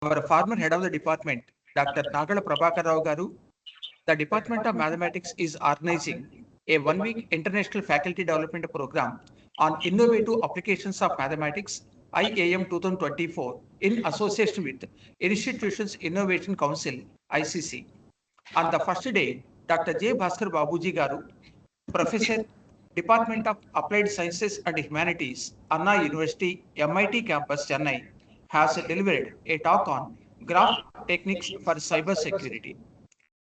our former head of the department, Dr. Nagala Prabhakar Rao Garu, the Department of Mathematics is organizing a one-week international faculty development program on innovative applications of mathematics IAM 2024 in association with Institutions Innovation Council ICC. On the first day, Dr. J. Bhaskar Babuji Garu, Professor, Department of Applied Sciences and Humanities, Anna University, MIT Campus, Chennai, has delivered a talk on graph techniques for cyber security.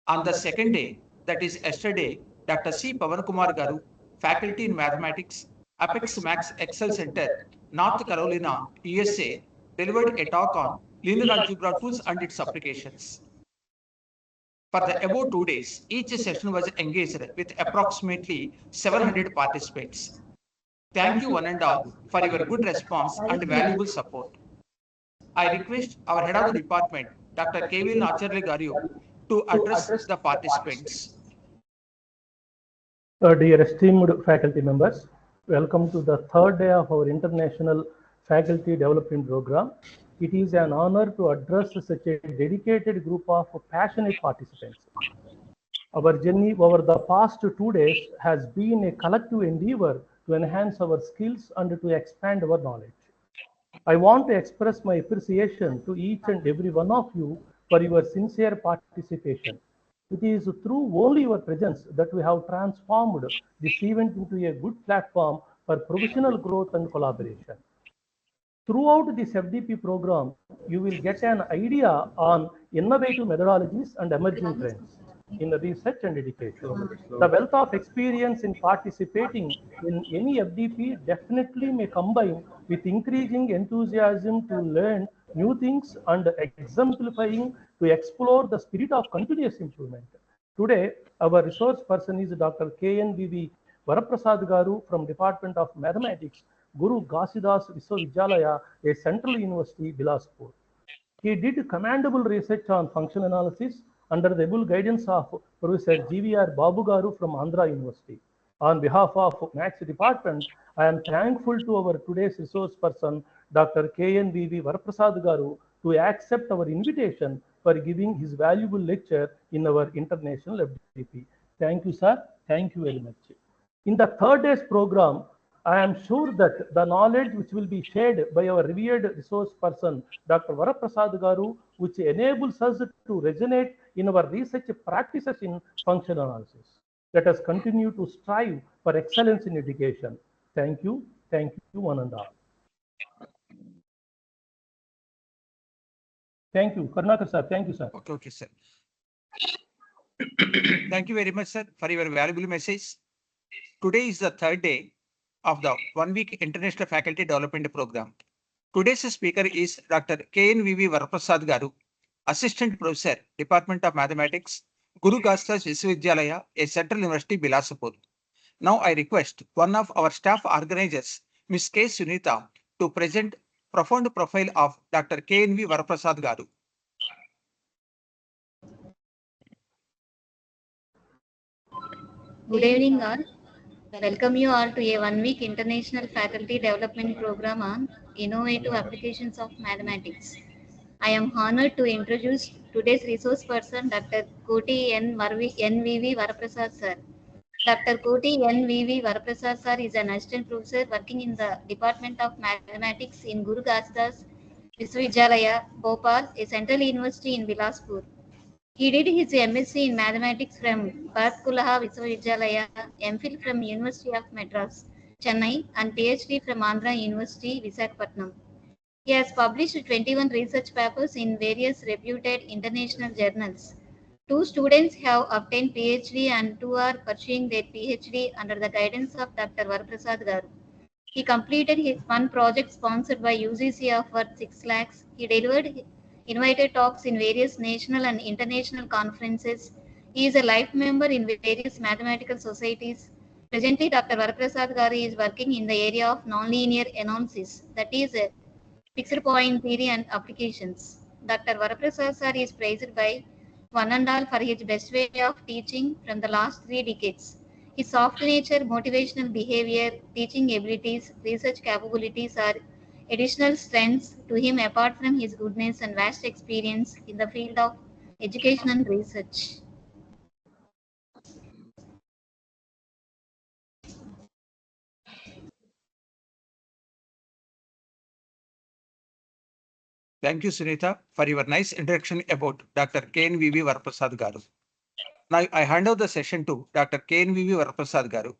On the second day, that is yesterday, Dr. C. Pavan Kumar Garu, Faculty in Mathematics, Apex Max Excel Center, North Carolina, USA, delivered a talk on linear algebra tools and its applications. For the above 2 days, each session was engaged with approximately 700 participants. Thank you one and all for your good response and valuable support. I request our head of the department, Dr. K.V. Nacharli Garu, to address the participants. Dear esteemed faculty members, welcome to the third day of our International Faculty Development Program. It is an honor to address such a dedicated group of passionate participants. Our journey over the past 2 days has been a collective endeavor to enhance our skills and to expand our knowledge. I want to express my appreciation to each and every one of you for your sincere participation. It is through only your presence that we have transformed this event into a good platform for professional growth and collaboration. Throughout this FDP program, you will get an idea on innovative methodologies and emerging trends in research and education. The wealth of experience in participating in any FDP definitely may combine with increasing enthusiasm to learn new things and exemplifying to explore the spirit of continuous improvement. Today, our resource person is Dr. KNVV Varaprasad Garu from Department of Mathematics, Guru Ghasidas Viswavidyalaya, a Central University, Bilaspur. He did commendable research on functional analysis under the able guidance of Professor GVR Babu Garu from Andhra University. On behalf of Maths Department, I am thankful to our today's resource person, Dr. KNVV Varaprasad Garu, to accept our invitation for giving his valuable lecture in our international FDP. Thank you, sir. Thank you very much. In the third day's program, I am sure that the knowledge which will be shared by our revered resource person, Dr. Varaprasad Garu, which enables us to resonate in our research practices in functional analysis. Let us continue to strive for excellence in education. Thank you, one and all. Thank you, Karnakar sir. Thank you, sir. Okay, sir. Thank you very much, sir, for your valuable message. Today is the third day of the one-week International Faculty Development Program. Today's speaker is Dr. KNVV Varaprasad Garu, Assistant Professor, Department of Mathematics, Guru Ghasidas Viswavidyalaya, a Central University, Bilaspur. Now I request one of our staff organizers, Ms. K. Sunita, to present profound profile of Dr. KNV Varaprasad Garu. Good evening all. Welcome you all to a one-week International Faculty Development Program on Innovative Applications of Mathematics. I am honored to introduce today's resource person, Dr. Koti NVV Varaprasad sir. Dr. Koti NVV Varaprasad sir is an assistant professor working in the Department of Mathematics in Guru Ghasidas Viswavidyalaya, Bhopal, a central university in Bilaspur. He did his MSc in Mathematics from Bharat Viswavidyalaya, MPhil from University of Madras, Chennai, and PhD from Andhra University, Visakhapatnam. He has published 21 research papers in various reputed international journals. 2 students have obtained PhD and 2 are pursuing their PhD under the guidance of Dr. Varaprasad Garu. He completed his one project sponsored by UGC of worth 6 lakhs. He delivered invited talks in various national and international conferences. He is a life member in various mathematical societies. Presently, Dr. Varaprasad Garu is working in the area of nonlinear analysis, that is, fixed point theory and applications. Dr. Varaprasad sir is praised by one and all for his best way of teaching from the last 3 decades. His soft nature, motivational behavior, teaching abilities, research capabilities are additional strengths to him apart from his goodness and vast experience in the field of education and research. Thank you, Sunita, for your nice introduction about Dr. KNVV Varaprasad Garu. Now I hand over the session to Dr. KNVV Varaprasad Garu.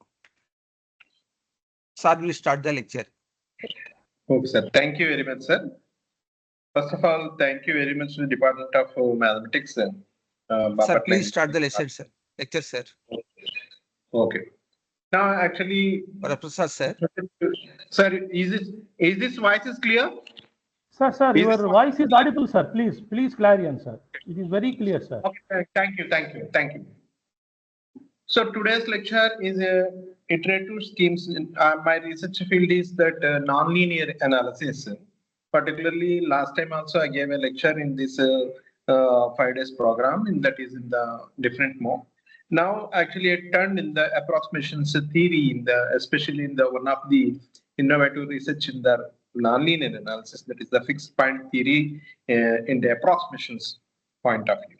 Sir will start the lecture. Okay, sir. Thank you very much, sir. First of all, thank you very much to the Department of Mathematics. Sir, please start the lesson, sir. Lecture, sir. Okay. Now, actually, Varaprasad, sir. sir, is this voice is clear? Sir, your voice is audible, sir. Please clarion, sir. It is very clear, sir. Okay, thank you. So today's lecture is iterative schemes. My research field is that nonlinear analysis. Particularly, last time also I gave a lecture in this 5 days program, and that is in the different mode. Now, actually, I turned in the approximations theory especially in the one of the innovative research in the nonlinear analysis, that is the fixed point theory in the approximations point of view.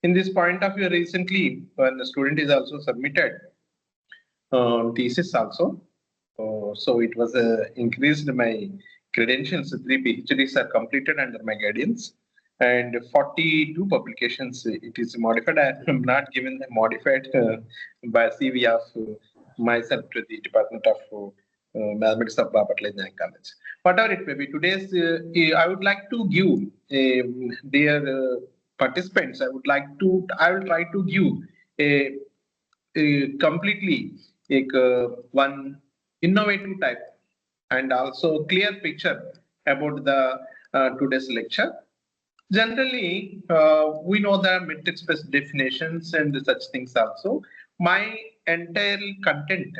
In this point of view, recently, when the student is also submitted thesis also, so it was increased my credentials. 3 PhDs are completed under my guidance, and 42 publications. It is modified. I am not given the modified by CV of myself to the Department of Mathematics of Bapat Engineering College. Whatever it may be, today's I would like to give dear participants. I will try to give a completely one innovative type and also clear picture about the today's lecture. Generally, we know the metric-based definitions and such things also. My entire content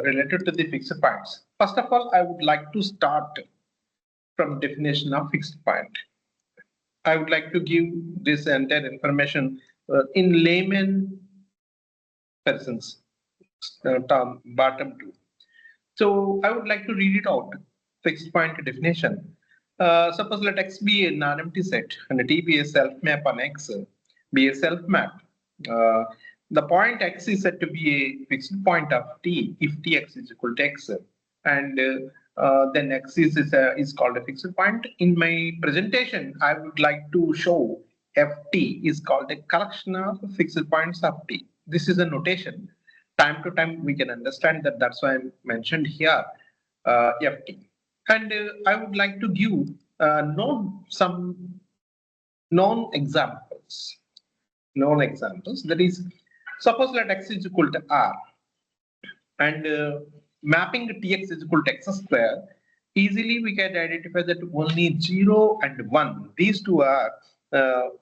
related to the fixed points. First of all, I would like to start from definition of fixed point. I would like to give this entire information in layman persons, term bottom two. So I would like to read it out. Fixed point definition. Suppose let X be a non-empty set and T be a self map on X, be a self map. The point X is said to be a fixed point of T if Tx is equal to X, and then X is called a fixed point. In my presentation, I would like to show Ft is called a collection of fixed points of T. This is a notation. Time to time we can understand that. That's why I mentioned here Ft. And I would like to give some known examples. That is, suppose let X is equal to R, and mapping Tx is equal to X square. Easily we can identify that only 0 and 1. These two are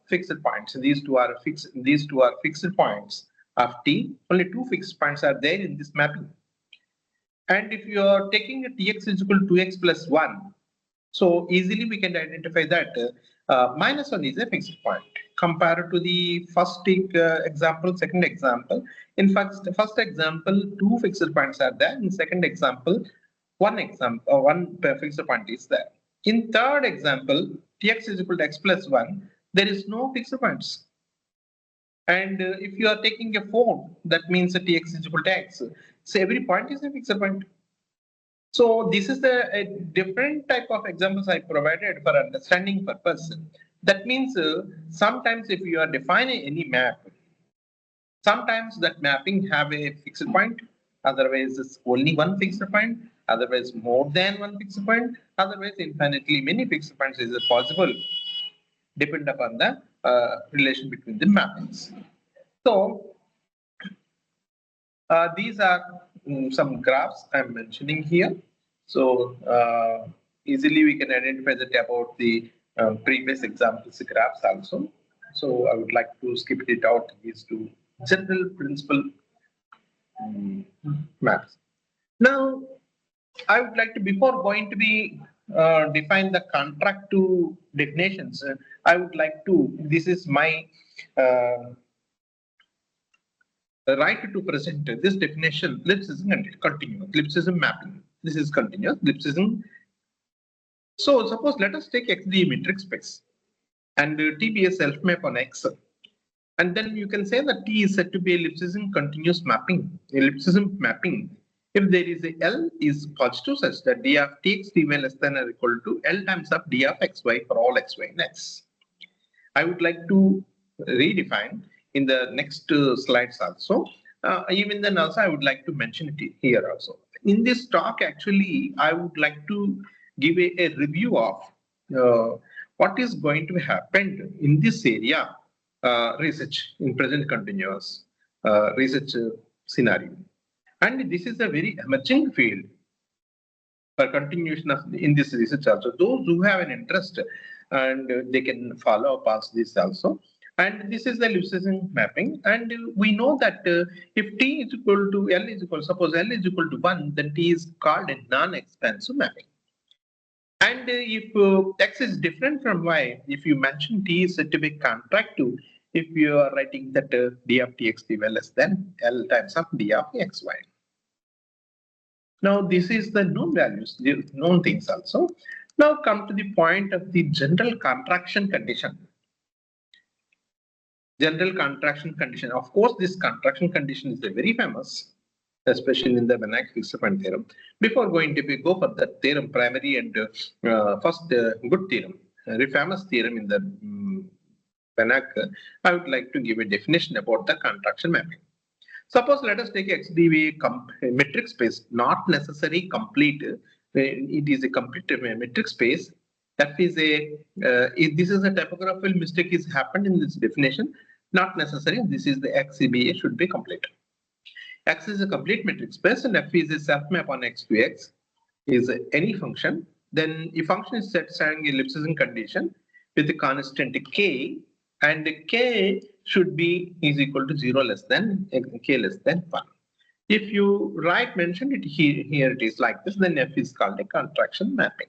fixed points. These two are fixed points of T. Only 2 fixed points are there in this mapping. And if you are taking a Tx is equal to 2x plus 1, so easily we can identify that minus 1 is a fixed point. Compared to the first example, second example. In fact, the first example, 2 fixed points are there. In second example, one fixed point is there. In third example, Tx is equal to x plus 1, there is no fixed points. And if you are taking a 4, that means that Tx is equal to x. So every point is a fixed point. So this is a different type of examples I provided for understanding purpose. That means sometimes if you are defining any map, sometimes that mapping have a fixed point, otherwise it's only one fixed point, otherwise more than one fixed point, otherwise infinitely many fixed points is possible, depend upon the relation between the mappings. So these are some graphs I'm mentioning here. So easily we can identify that about the previous examples graphs also. So I would like to skip it out, these two general principle maps. Now I would like to, before going to be define the contract to definitions, this is my this is right to present this definition. Ellipsism and continuous. Ellipsism mapping. This is continuous. Ellipsism. So suppose let us take X the metric space and T be a self map on X. And then you can say that T is said to be ellipsism continuous mapping, ellipsism mapping. If there is a L is positive such that D of Tx Ty less than or equal to L times of D of Xy for all Xy in X. I would like to redefine in the next slides also. Even then also I would like to mention it here also. In this talk actually I would like to give a review of what is going to happen in this area research in present continuous research scenario. And this is a very emerging field for continuation of in this research also. Those who have an interest and they can follow past this also. And this is the ellipsism mapping. And we know that if T is equal to L is equal, suppose L is equal to 1, then T is called a non-expansive mapping. And if X is different from Y, if you mention T is said to be contractive, if you are writing that D of Tx Ty less than L times of D of Xy. Now this is the known values, the known things also. Now come to the point of the general contraction condition. General contraction condition. Of course, this contraction condition is very famous, especially in the Banach fixed point theorem. Before going to go for the theorem, primary and first good theorem, very famous theorem in the Banach, I would like to give a definition about the contraction mapping. Suppose let us take XDV metric space, not necessarily complete. It is a complete metric space. F is a this is a typographical mistake is happened in this definition. Not necessary. This is the XCBA should be complete. X is a complete metric space and F is a self map on X to X is any function. Then if function is satisfying ellipsism condition with the constant K, and K should be is equal to 0 less than K less than 1. If you mention it here it is like this, then F is called a contraction mapping.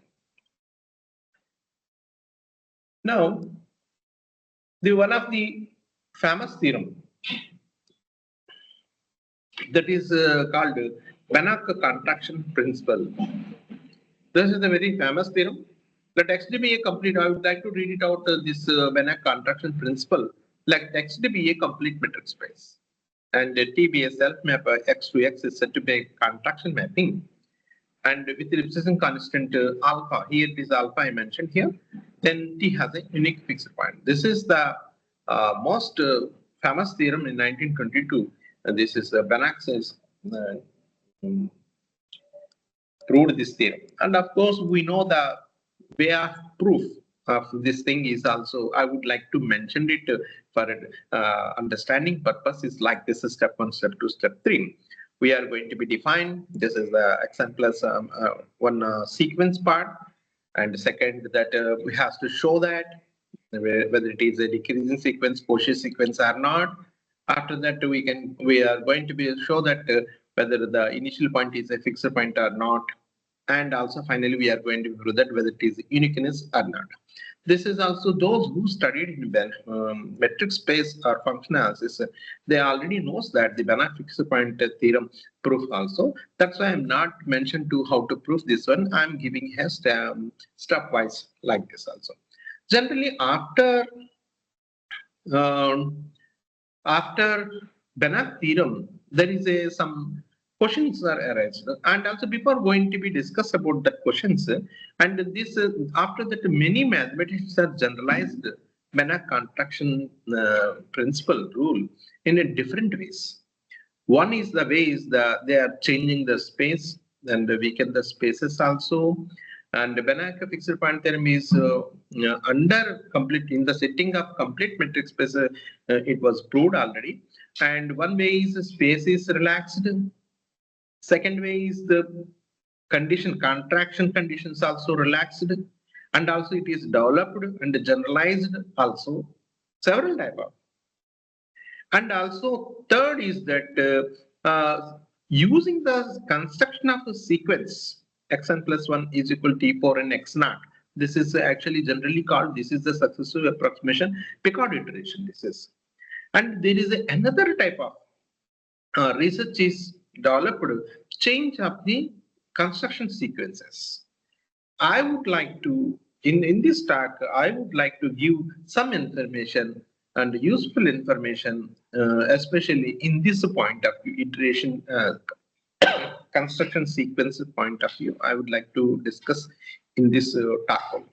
Now, the one of the famous theorem that is called Banach contraction principle. This is a very famous theorem. Let X be a complete. I would like to read it out this Banach contraction principle. Let X be a complete metric space, and T be a self map X to X is said to be a contraction mapping, and with the ellipsism constant alpha. Here it is alpha I mentioned here. Then T has a unique fixed point. This is the most famous theorem in 1922. And this is Banach says proved this theorem. And of course, we know the way of proof of this thing is also, I would like to mention it for understanding purpose is like this is step 1, step 2, step 3. We are going to be defined. This is the xn plus one sequence part. And second, that we have to show that whether it is a decreasing sequence, Cauchy sequence or not. After that, we are going to be show that whether the initial point is a fixed point or not. And also finally, we are going to prove that whether it is uniqueness or not. This is also those who studied in metric space or function analysis, they already knows that the Banach fixed point theorem proof also. That's why I'm not mentioned to how to prove this one. I'm giving a stepwise like this also. Generally, after Banach theorem, there is some questions are arised, and also before going to be discussed about the questions, and this after that many mathematicians have generalized Banach contraction principle rule in a different ways. One is the way is they are changing the space and weaken the spaces also. And Banach fixed point theorem is under complete in the setting of complete metric space. It was proved already. And one way is the space is relaxed. Second way is the contraction conditions also relaxed, and also it is developed and generalized also several type of. And also third is that using the construction of a sequence xn plus 1 is equal to t4 and x naught. This is actually generally called, this is the successive approximation Picard iteration. This is, and there is another type of research is developed change of the construction sequences. I would like to, in this talk, I would like to give some information and useful information, especially in this point of view, iteration, construction sequence point of view. I would like to discuss in this talk.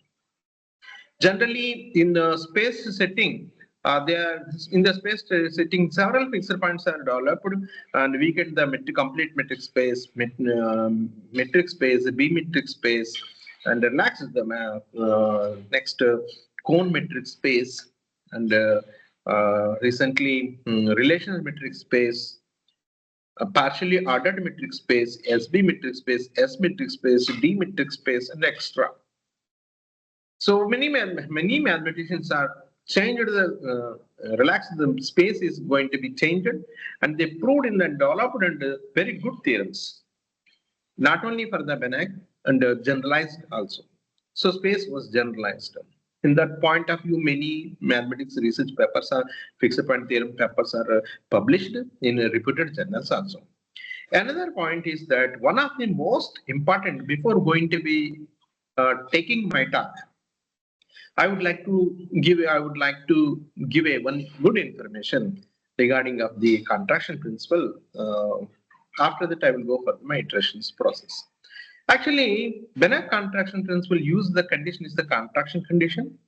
Generally, in the space setting, in the space setting, several fixed points are developed, and we get the complete metric space, metric space, B-metric space, and next cone metric space, and recently relational metric space, a partially ordered metric space, SB metric space, S metric space, D metric space, and extra. So many mathematicians are changed relaxed. The space is going to be changed, and they proved in the developed and very good theorems, not only for the BEC and generalized also. So space was generalized. In that point of view, many mathematics research papers are fixed point theorem papers are published in reputed journals also. Another point is that one of the most important, before going to be taking my talk, I would like to give a one good information regarding of the contraction principle. After that, I will go for my iterations process. Actually, BEC contraction principle use the condition is the contraction condition.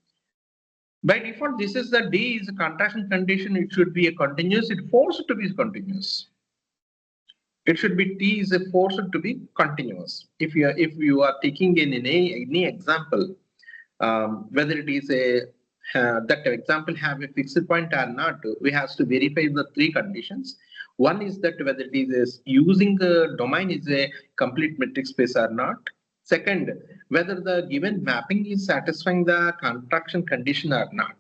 By default, this is the D is a contraction condition. It should be a continuous. It forced to be continuous. It should be T is a forced to be continuous. If you are taking in any example, whether it is that example have a fixed point or not, we have to verify the three conditions. One is that whether it is using the domain is a complete metric space or not. Second, whether the given mapping is satisfying the contraction condition or not.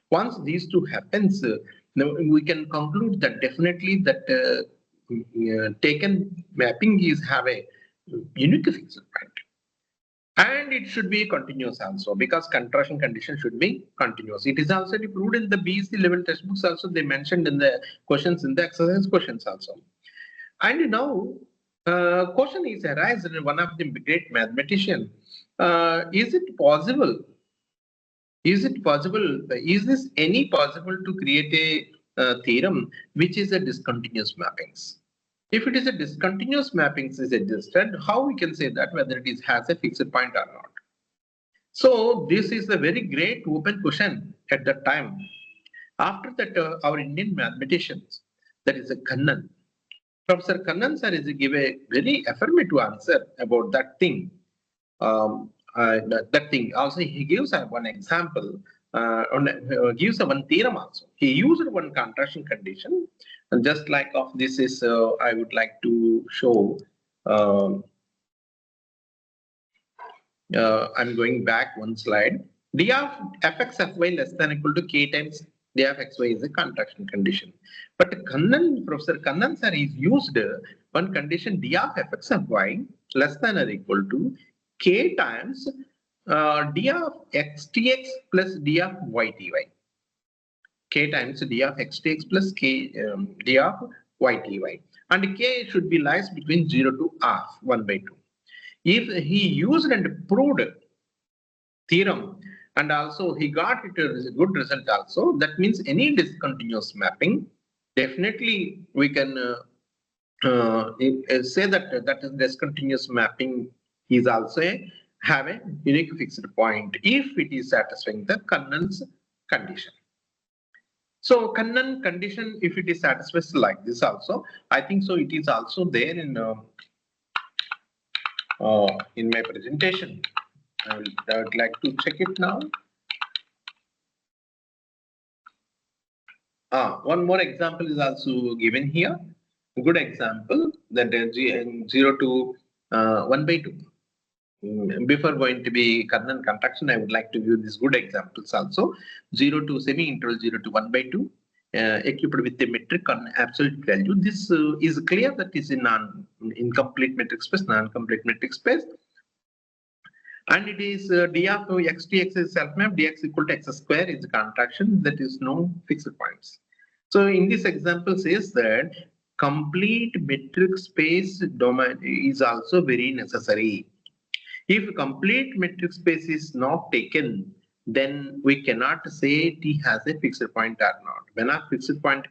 Once these two happens, we can conclude that definitely that taken mapping is have a unique fixed point. And it should be continuous also, because contraction condition should be continuous. It is also proved in the BEC level textbooks also. They mentioned in the questions, in the exercise questions also. And now, question is arise in one of the great mathematician. Is it possible? Is it possible? Is this any possible to create a theorem which is a discontinuous mappings? If it is a discontinuous mappings is existed, how we can say that whether it is has a fixed point or not? So this is a very great open question at that time. After that, our Indian mathematicians, that is a Kannan. Professor Kannan sir is give a very affirmative answer about that thing. That thing. Also, he gives one example. Gives one theorem also. He used one contraction condition, and just like of this is, I would like to show. I'm going back one slide. D of fx fy less than equal to k times d of xy is a contraction condition. But Professor Kannan sir is used one condition d of fx fy less than or equal to k times d of xtx plus d of yty. K times d of xtx plus k d of yty. And k should be lies between 0 to half 1 by 2. If he used and proved theorem, and also he got it as a good result also, that means any discontinuous mapping, definitely we can say that that is discontinuous mapping is also have a unique fixed point if it is satisfying the Kannan's condition. So Kannan condition, if it is satisfied like this also, I think so it is also there in my presentation. I would like to check it now. One more example is also given here. A good example that 0 to 1 by 2. Before going to be Kannan contraction, I would like to view these good examples also. 0 to semi-interval 0 to 1 by 2. Equipped with a metric on absolute value. This is clear that is in incomplete metric space, non-complete metric space. And it is d of xtx is self-map, dx equal to x square is the contraction, that is no fixed points. So in this example says that complete metric space domain is also very necessary. If complete metric space is not taken, then we cannot say T has a fixed point or not. When a fixed point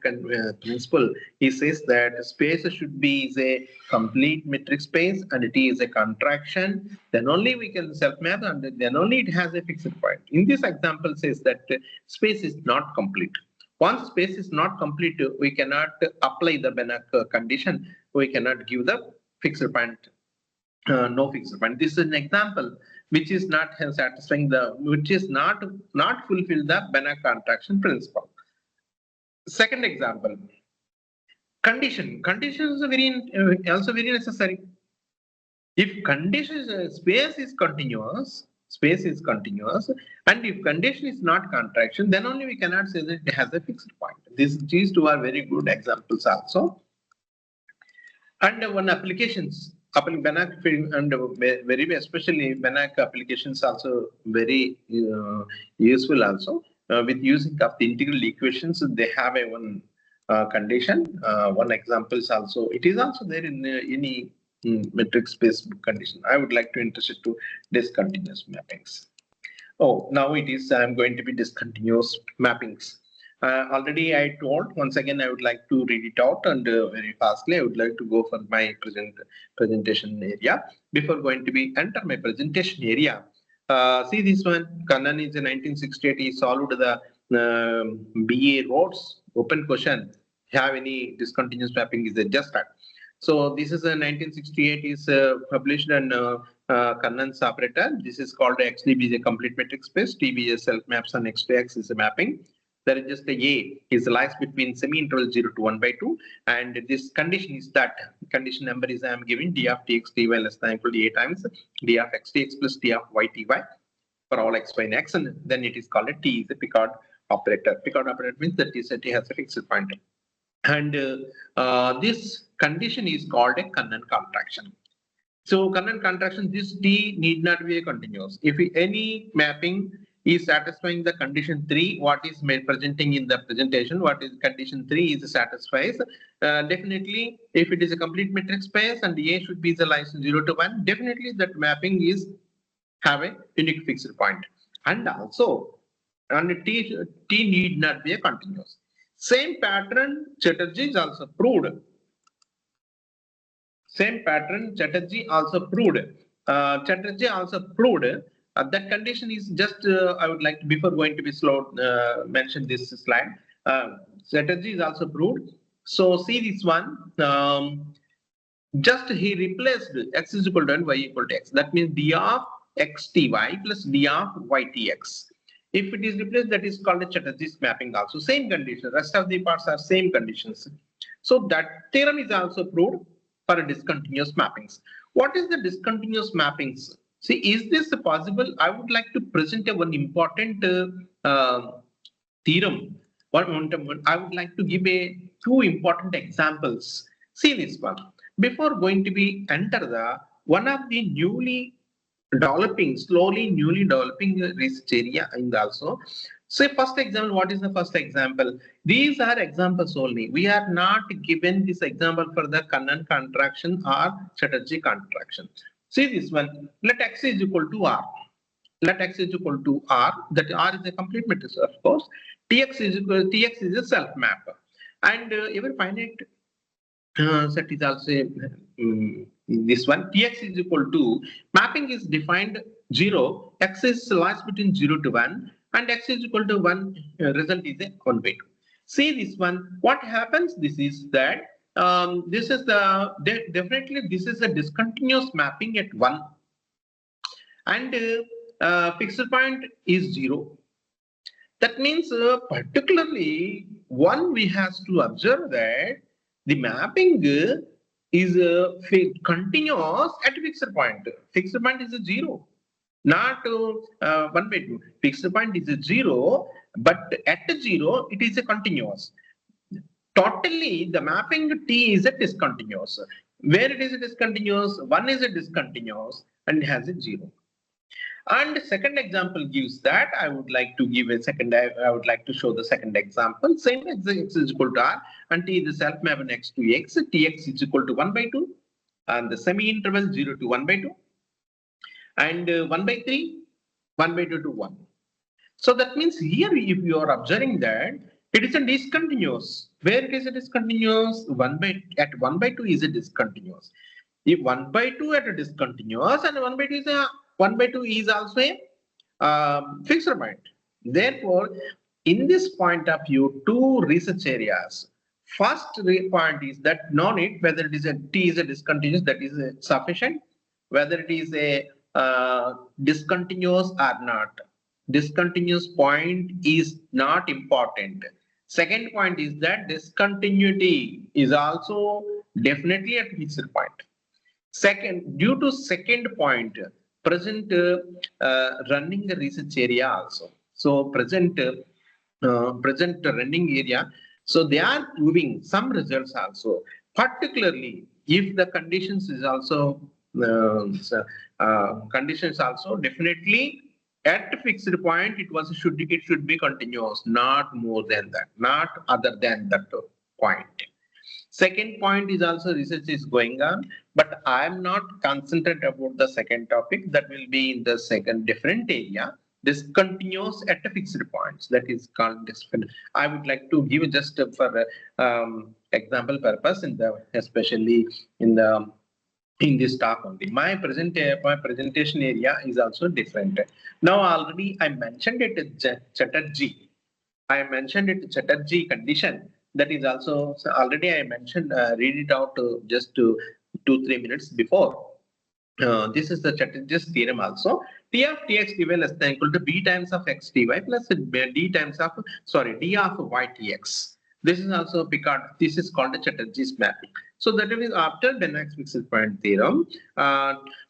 principle, he says that space should be a complete metric space and T is a contraction, then only we can self-map and then only it has a fixed point. In this example says that space is not complete. Once space is not complete, we cannot apply the BEC condition. We cannot give the fixed point. No fixed point. This is an example which is not satisfying which is not fulfill the BEC contraction principle. Second example, condition. Condition is also very necessary. If condition space is continuous, and if condition is not contraction, then only we cannot say that it has a fixed point. These two are very good examples also. And one applications. BEC and very especially BEC applications also very useful also with using of the integral equations. They have a one condition. One example is also it is also there in any metric space condition. I would like to interest to discontinuous mappings. Oh, now it is I'm going to be discontinuous mappings. Already I told, once again I would like to read it out and very fastly I would like to go for my presentation area. Before going to be enter my presentation area, see this one, Kannan is in 1968, he solved the BA roads open question. Have any discontinuous mapping is just that. So this is a 1968 is published and Kannan's operator. This is called XDB is a complete metric space, TB is self maps and X2X is a mapping. There is just A is lies between semi-interval 0 to 1 by 2, and this condition is that condition number is I am giving d of tx ty less than equal to A times d of x tx plus d of y ty for all x, y, and x, and then it is called a T is a Picard operator. Picard operator means that T has a fixed point, and this condition is called a Kannan contraction. So Kannan contraction, this T need not be a continuous. If any mapping is satisfying the condition 3, what is presenting in the presentation, what is condition 3 is satisfies. Definitely, if it is a complete metric space and A should be the license 0 to 1, definitely that mapping is have a unique fixed point. And also, and T need not be a continuous. Same pattern Chatterjee is also proved. Same pattern Chatterjee also proved. That condition is just I would like to, before going to be slow, mention this slide. Chatterjee is also proved. So see this one. Just he replaced x is equal to and y equal to x. That means d of xty plus d of ytx. If it is replaced, that is called a Chatterjee's mapping also. Same condition. Rest of the parts are same conditions. So that theorem is also proved for discontinuous mappings. What is the discontinuous mappings? See, is this possible? I would like to present one important theorem. I would like to give two important examples. See this one. Before going to be enter the one of the slowly developing research area and also. Say first example, what is the first example? These are examples only. We are not given this example for the Kannan contraction or Chatterjee contraction. See this one, let x is equal to r. Let x is equal to r, that r is a complete matrix, of course. Tx is a self map. And every finite set is also this one. Tx is equal to, mapping is defined 0, x is lies between 0 to 1, and x is equal to 1, result is a 1 by 2. See this one, what happens? This is that this is the definitely this is a discontinuous mapping at 1, and fixed point is 0. That means particularly one we have to observe that the mapping is continuous at fixed point. Fixed point is a 0, not 1 by 2. Fixed point is a 0, but at 0 it is a continuous. Totally, the mapping T is a discontinuous. Where it is a discontinuous, 1 is a discontinuous and it has a 0. And second example gives that. I would like to give a second, I would like to show the second example. Same as x is equal to r and t is the self-map in x to x, tx is equal to 1 by 2 and the semi-interval 0 to 1 by 2 and 1 by 3, 1 by 2 to 1. So that means here if you are observing that it is a discontinuous. Where it is a discontinuous? 1 by 2 is a discontinuous. If 1 by 2 at a discontinuous and 1 by 2 is a 1 by 2 is also a fixed point. Therefore, in this point of view, two research areas. First point is that no need whether it is a t is a discontinuous, that is sufficient. Whether it is a discontinuous or not. Discontinuous point is not important. Second point is that discontinuity is also definitely at fixed point. Second, due to second point, present running research area also. So present running area. So they are proving some results also. Particularly if the conditions is also conditions also definitely at fixed point it should be continuous, not more than that, not other than that point. Second point is also research is going on, but I am not concentrated about the second topic. That will be in the second different area. Discontinuous at fixed points, that is called discontinuous. I would like to give just for example purpose in the especially in this talk only. My presentation area is also different. Now already I mentioned it Chatterjee. I mentioned it Chatterjee condition. That is also so already I mentioned. Read it out just 2-3 minutes before. This is the Chatterjee's theorem also. T of tx dy less than equal to b times of x dy plus d times of d of y tx. This is also because this is called the Chatterjee's mapping. So that is after Banach's fixed point theorem.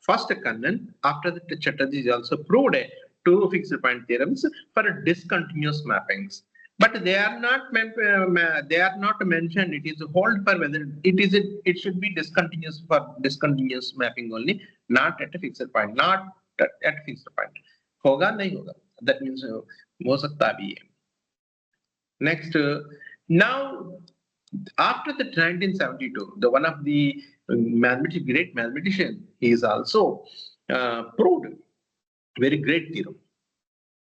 First Kannan, after the Chatterjee is also proved two fixed point theorems for discontinuous mappings. But they are not mentioned. It is a hold for whether it should be discontinuous for discontinuous mapping only, not at a fixed point, not at a fixed point. Hoga nahi hoga. That means ho sakta bhi hai. Next, now after the 1972, the one of the great mathematician, he is also proved very great theorem.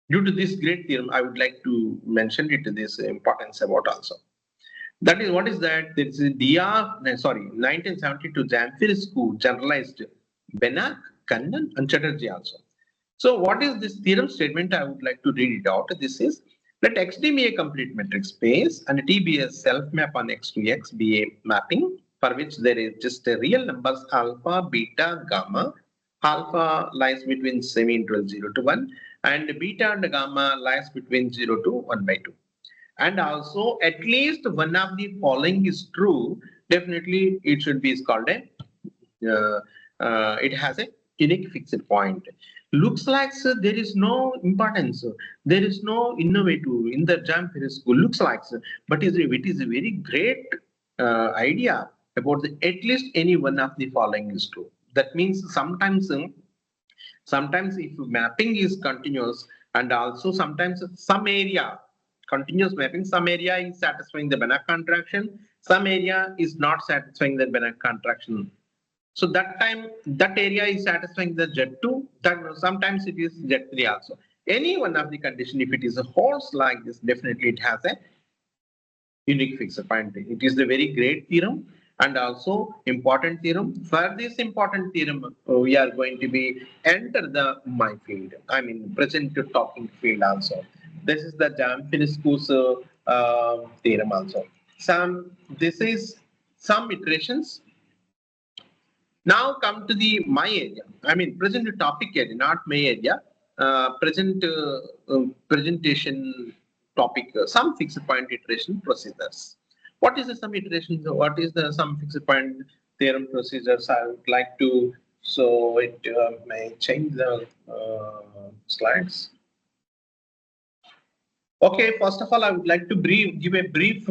Due to this great theorem, I would like to mention it this importance about also. That is what is that? There is a 1972 Zamfir school generalized Banach, Kannan, and Chatterjee also. So what is this theorem statement? I would like to read it out. This is let XD be a complete metric space and T be a self map on X to X be a mapping for which there is just a real numbers alpha, beta, gamma. Alpha lies between semi-interval 0 to 1 and beta and gamma lies between 0 to 1 by 2. And also at least one of the following is true. Definitely it should be called a it has a unique fixed point. Looks like there is no importance, there is no innovative in the Zamfir school. Looks like, but it is a very great idea about at least any one of the following is true. That means sometimes if mapping is continuous and also sometimes some area continuous mapping, some area is satisfying the Banach contraction, some area is not satisfying the Banach contraction. So that time that area is satisfying the Z2, that sometimes it is Z3 also. Any one of the condition, if it is a horse like this, definitely it has a unique fixed point. It is a very great theorem and also important theorem. For this important theorem, we are going to be enter the my field. I mean present talking field also. This is the Zamfir school's theorem also. This is some iterations. Now come to the my area. I mean present topic area, not my area. Present presentation topic. Some fixed point iteration procedures. What is the some iteration? What is the some fixed point theorem procedures? I would like to. So it may change the slides. Okay, first of all, I would like to give a brief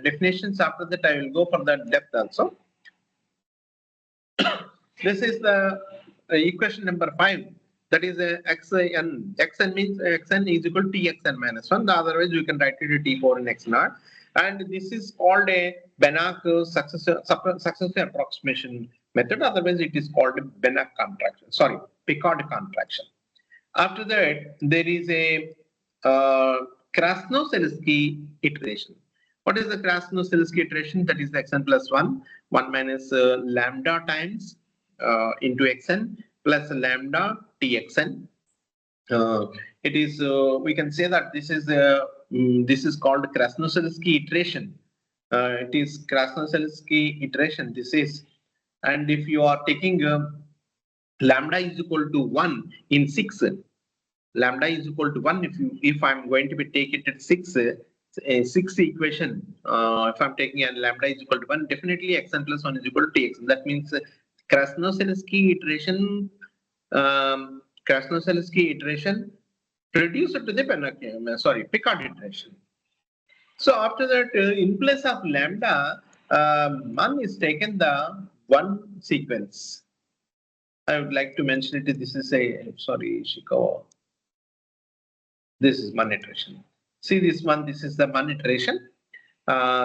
definitions. After that, I will go for the depth also. This is the equation number 5. That is xn. Xn means xn is equal to txn minus 1. Otherwise, you can write it as t power n x naught. And this is called a Banach successor approximation method. Otherwise, it is called a Banach contraction. Sorry, Picard contraction. After that, there is a Krasnov-Selinsky iteration. What is the Krasnov-Selinsky iteration? That is xn plus 1 minus lambda times into xn plus lambda txn. It is we can say that this is called Krasnov-Selinsky iteration. It is Krasnov-Selinsky iteration. This is, and if you are taking lambda is equal to 1 in 6, lambda is equal to 1. If I'm going to be take it at 6, a 6 equation, if I'm taking a lambda is equal to 1, definitely xn plus 1 is equal to txn. That means Krasnov-Selinsky iteration, reduced to the Picard iteration. So after that, in place of lambda, 1 is taken the 1 sequence. I would like to mention it. This is a, sorry, Shikawa. This is 1 iteration. See this one, this is the 1 iteration.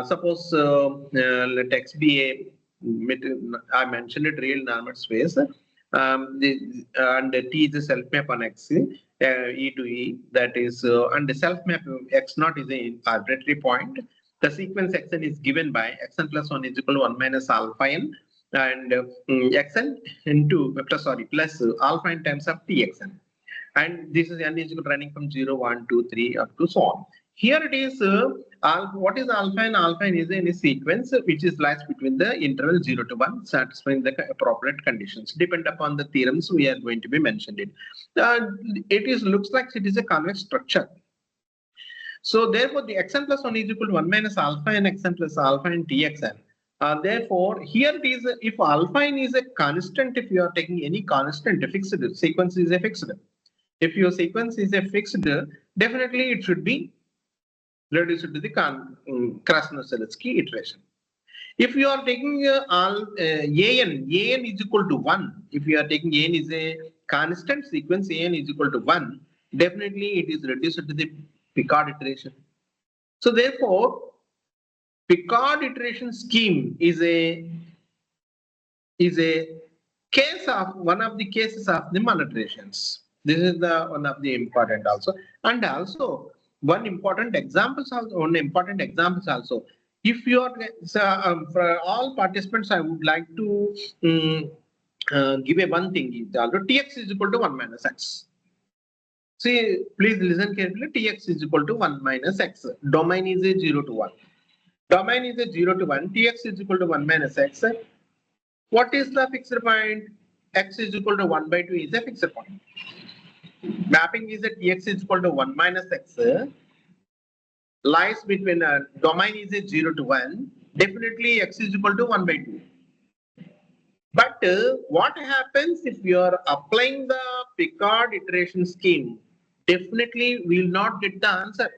Suppose let x be a, I mentioned it, real normal space. And t is a self map on x, e to e, that is, and the self map x naught is an arbitrary point. The sequence xn is given by xn plus 1 is equal to 1 minus alpha n, and xn into plus alpha n times of txn. And this is n is equal to running from 0, 1, 2, 3 up to so on. Here it is, what is alpha n? Alpha n is a sequence which is lies between the interval 0 to 1, satisfying the appropriate conditions. Depend upon the theorems we are going to be mentioned it. Looks like it is a convex structure. So therefore, the xn plus 1 is equal to 1 minus alpha n xn plus alpha n txn. Therefore, here it is, if alpha n is a constant, if you are taking any constant, a fixed sequence is a fixed. If your sequence is a fixed, definitely it should be reduced to the Krasnov-Selinsky iteration. If you are taking an is equal to 1, if you are taking an is a constant sequence, an is equal to 1, definitely it is reduced to the Picard iteration. So therefore, Picard iteration scheme is a case of one of the cases of the maliterations. This is the one of the important also, and also one important examples also. If you are for all participants, I would like to give a one thing is tx is equal to 1 minus x. See, please listen carefully. Tx is equal to 1 minus x. Domain is a 0 to 1. Domain is a 0 to 1. Tx is equal to 1 minus x. What is the fixed point? X is equal to 1 by 2 is a fixed point. Mapping is that tx is equal to 1 minus x lies between domain is a 0 to 1. Definitely x is equal to 1 by 2. But what happens if you are applying the Picard iteration scheme? Definitely we will not get the answer.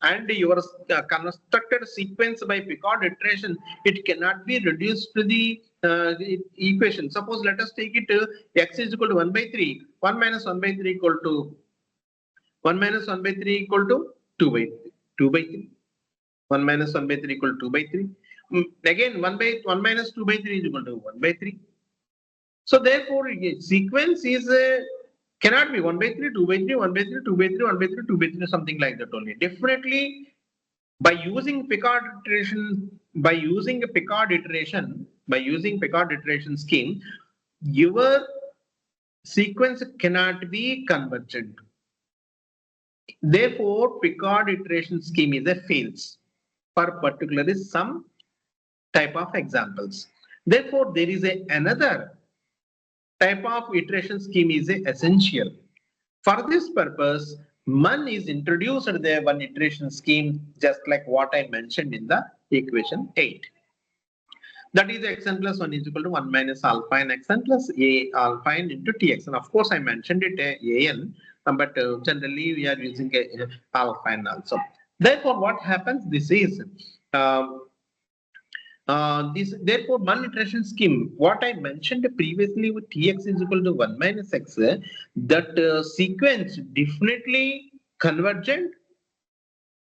And your constructed sequence by Picard iteration, it cannot be reduced to the equation. Suppose let us take it x is equal to 1 by 3. 1 minus 1 by 3 equal to 1 minus 1 by 3 equal to 2 by 3. 1 minus 1 by 3 equal to 2 by 3. Again 1 minus 2 by 3 is equal to 1 by 3. So therefore sequence is cannot be 1 by 3, 2 by 3, 1 by 3, 2 by 3, 1 by 3, 2 by 3, something like that only. Definitely by using Picard iteration, by using Picard iteration scheme, your sequence cannot be convergent. Therefore, Picard iteration scheme is a fails for particularly some type of examples. Therefore, there is another type of iteration scheme is essential. For this purpose, MUN is introduced there one iteration scheme, just like what I mentioned in the equation 8. That is xn plus 1 is equal to 1 minus alpha n xn plus a alpha n into txn. Of course, I mentioned it an, but generally we are using alpha n also. Therefore, what happens? This is Therefore, one iteration scheme, what I mentioned previously with Tx is equal to 1 minus x, that sequence definitely convergent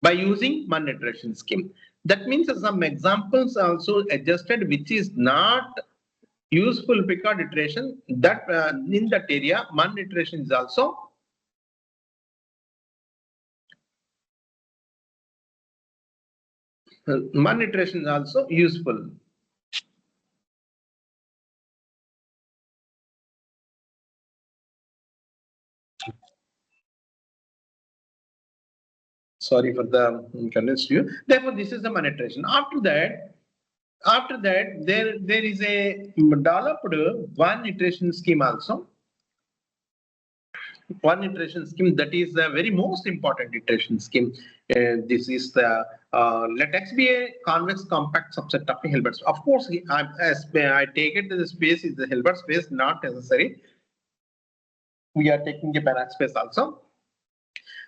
by using one iteration scheme. That means some examples also adjusted which is not useful Picard iteration, that in that area one iteration is also useful. Sorry for the inconvenience to you. Therefore, this is the one iteration. After that, there is a developed one iteration scheme also. One iteration scheme that is the very most important iteration scheme. This is the let X be a convex compact subset of a Hilbert space. Of course, as I take it, the space is the Hilbert space, not necessary. We are taking a Banach space also,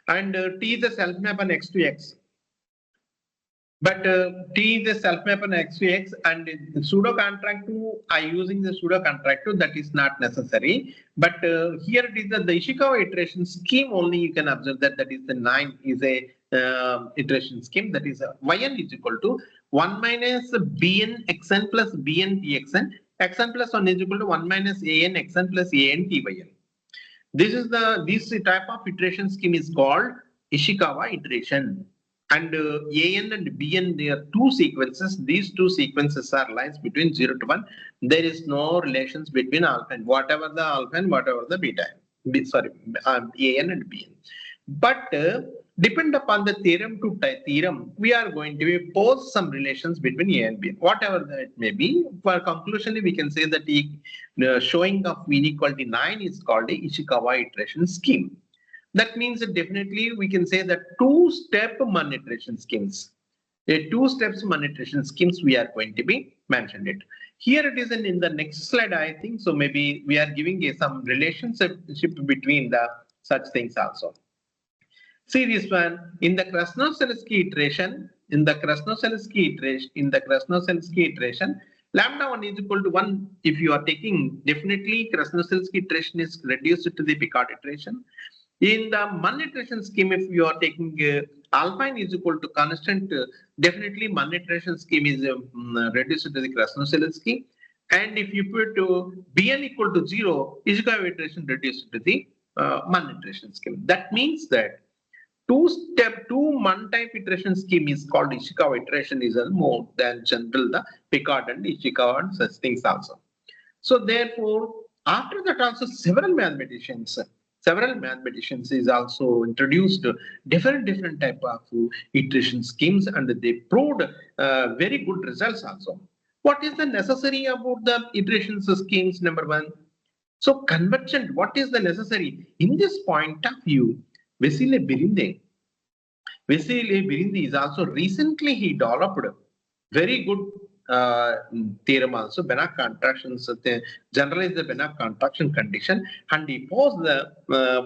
and T is the self map on X to X. But T is the self map on X to X, and pseudo contract to I using the pseudo contract to, that is not necessary. But here it is the Ishikawa iteration scheme only. You can observe that is the 9 is a iteration scheme, that is Yn is equal to 1 minus Bn xn plus Bn txn, xn plus 1 is equal to 1 minus An xn plus An tyn. This type of iteration scheme is called Ishikawa iteration. And An and Bn, they are two sequences. These two sequences are lines between 0 to 1. There is no relations between alpha and whatever the alpha and whatever the beta. An and Bn. But depend upon the theorem to theorem, we are going to pose some relations between A and B. Whatever it may be, for conclusion, we can say that the showing of inequality 9 is called a Ishikawa iteration scheme. That means that definitely we can say that two-step monetization schemes. Two steps monetization schemes we are going to be mentioned it. Here it is in the next slide, I think. So maybe we are giving some relationship between the such things also. See this one in the Krasnov-Selsky iteration. In the Krasnov-Selsky iteration, lambda 1 is equal to 1. If you are taking, definitely Krasnov-Selsky iteration is reduced to the Picard iteration. In the one iteration scheme, if you are taking alpha n is equal to constant, definitely one iteration scheme is reduced to the Krasnov-Selsky. And if you put Bn equal to 0, Ishikawa iteration reduced to the one iteration scheme. That means that one type iteration scheme is called Ishikawa iteration is more than general the Picard and Ishikawa and such things also. So therefore, after that also several mathematicians is also introduced different type of iteration schemes, and they proved very good results also. What is the necessary about the iteration schemes? Number one, so convergent. What is the necessary in this point of view? Vasily Birinde is also recently he developed very good theorem also, Banach contractions, generalize the Banach contraction condition, and he posed the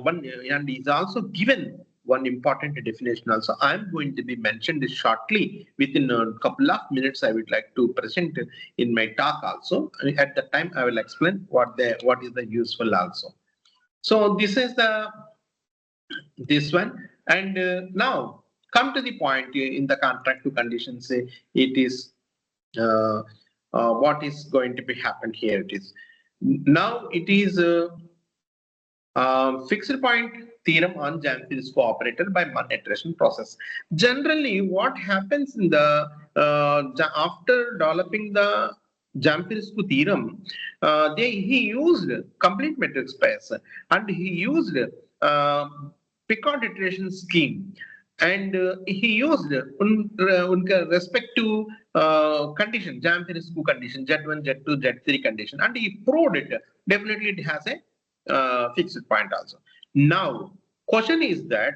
one, and he's also given one important definition also. I am going to be mentioned this shortly within a couple of minutes. I would like to present in my talk also. At that time, I will explain what is the useful also. So this is this one, and now come to the point in the contract to conditions. It is what is going to be happened here. It is now it is fixed point theorem on Jampirescu operator by one iteration process. Generally, what happens in the after developing the Jampirescu theorem, he used complete metric space, and he used Picard iteration scheme, and he used respect to condition, Jampirescu condition, Z1, Z2, Z3 condition, and he proved it. Definitely, it has a fixed point also. Now, question is that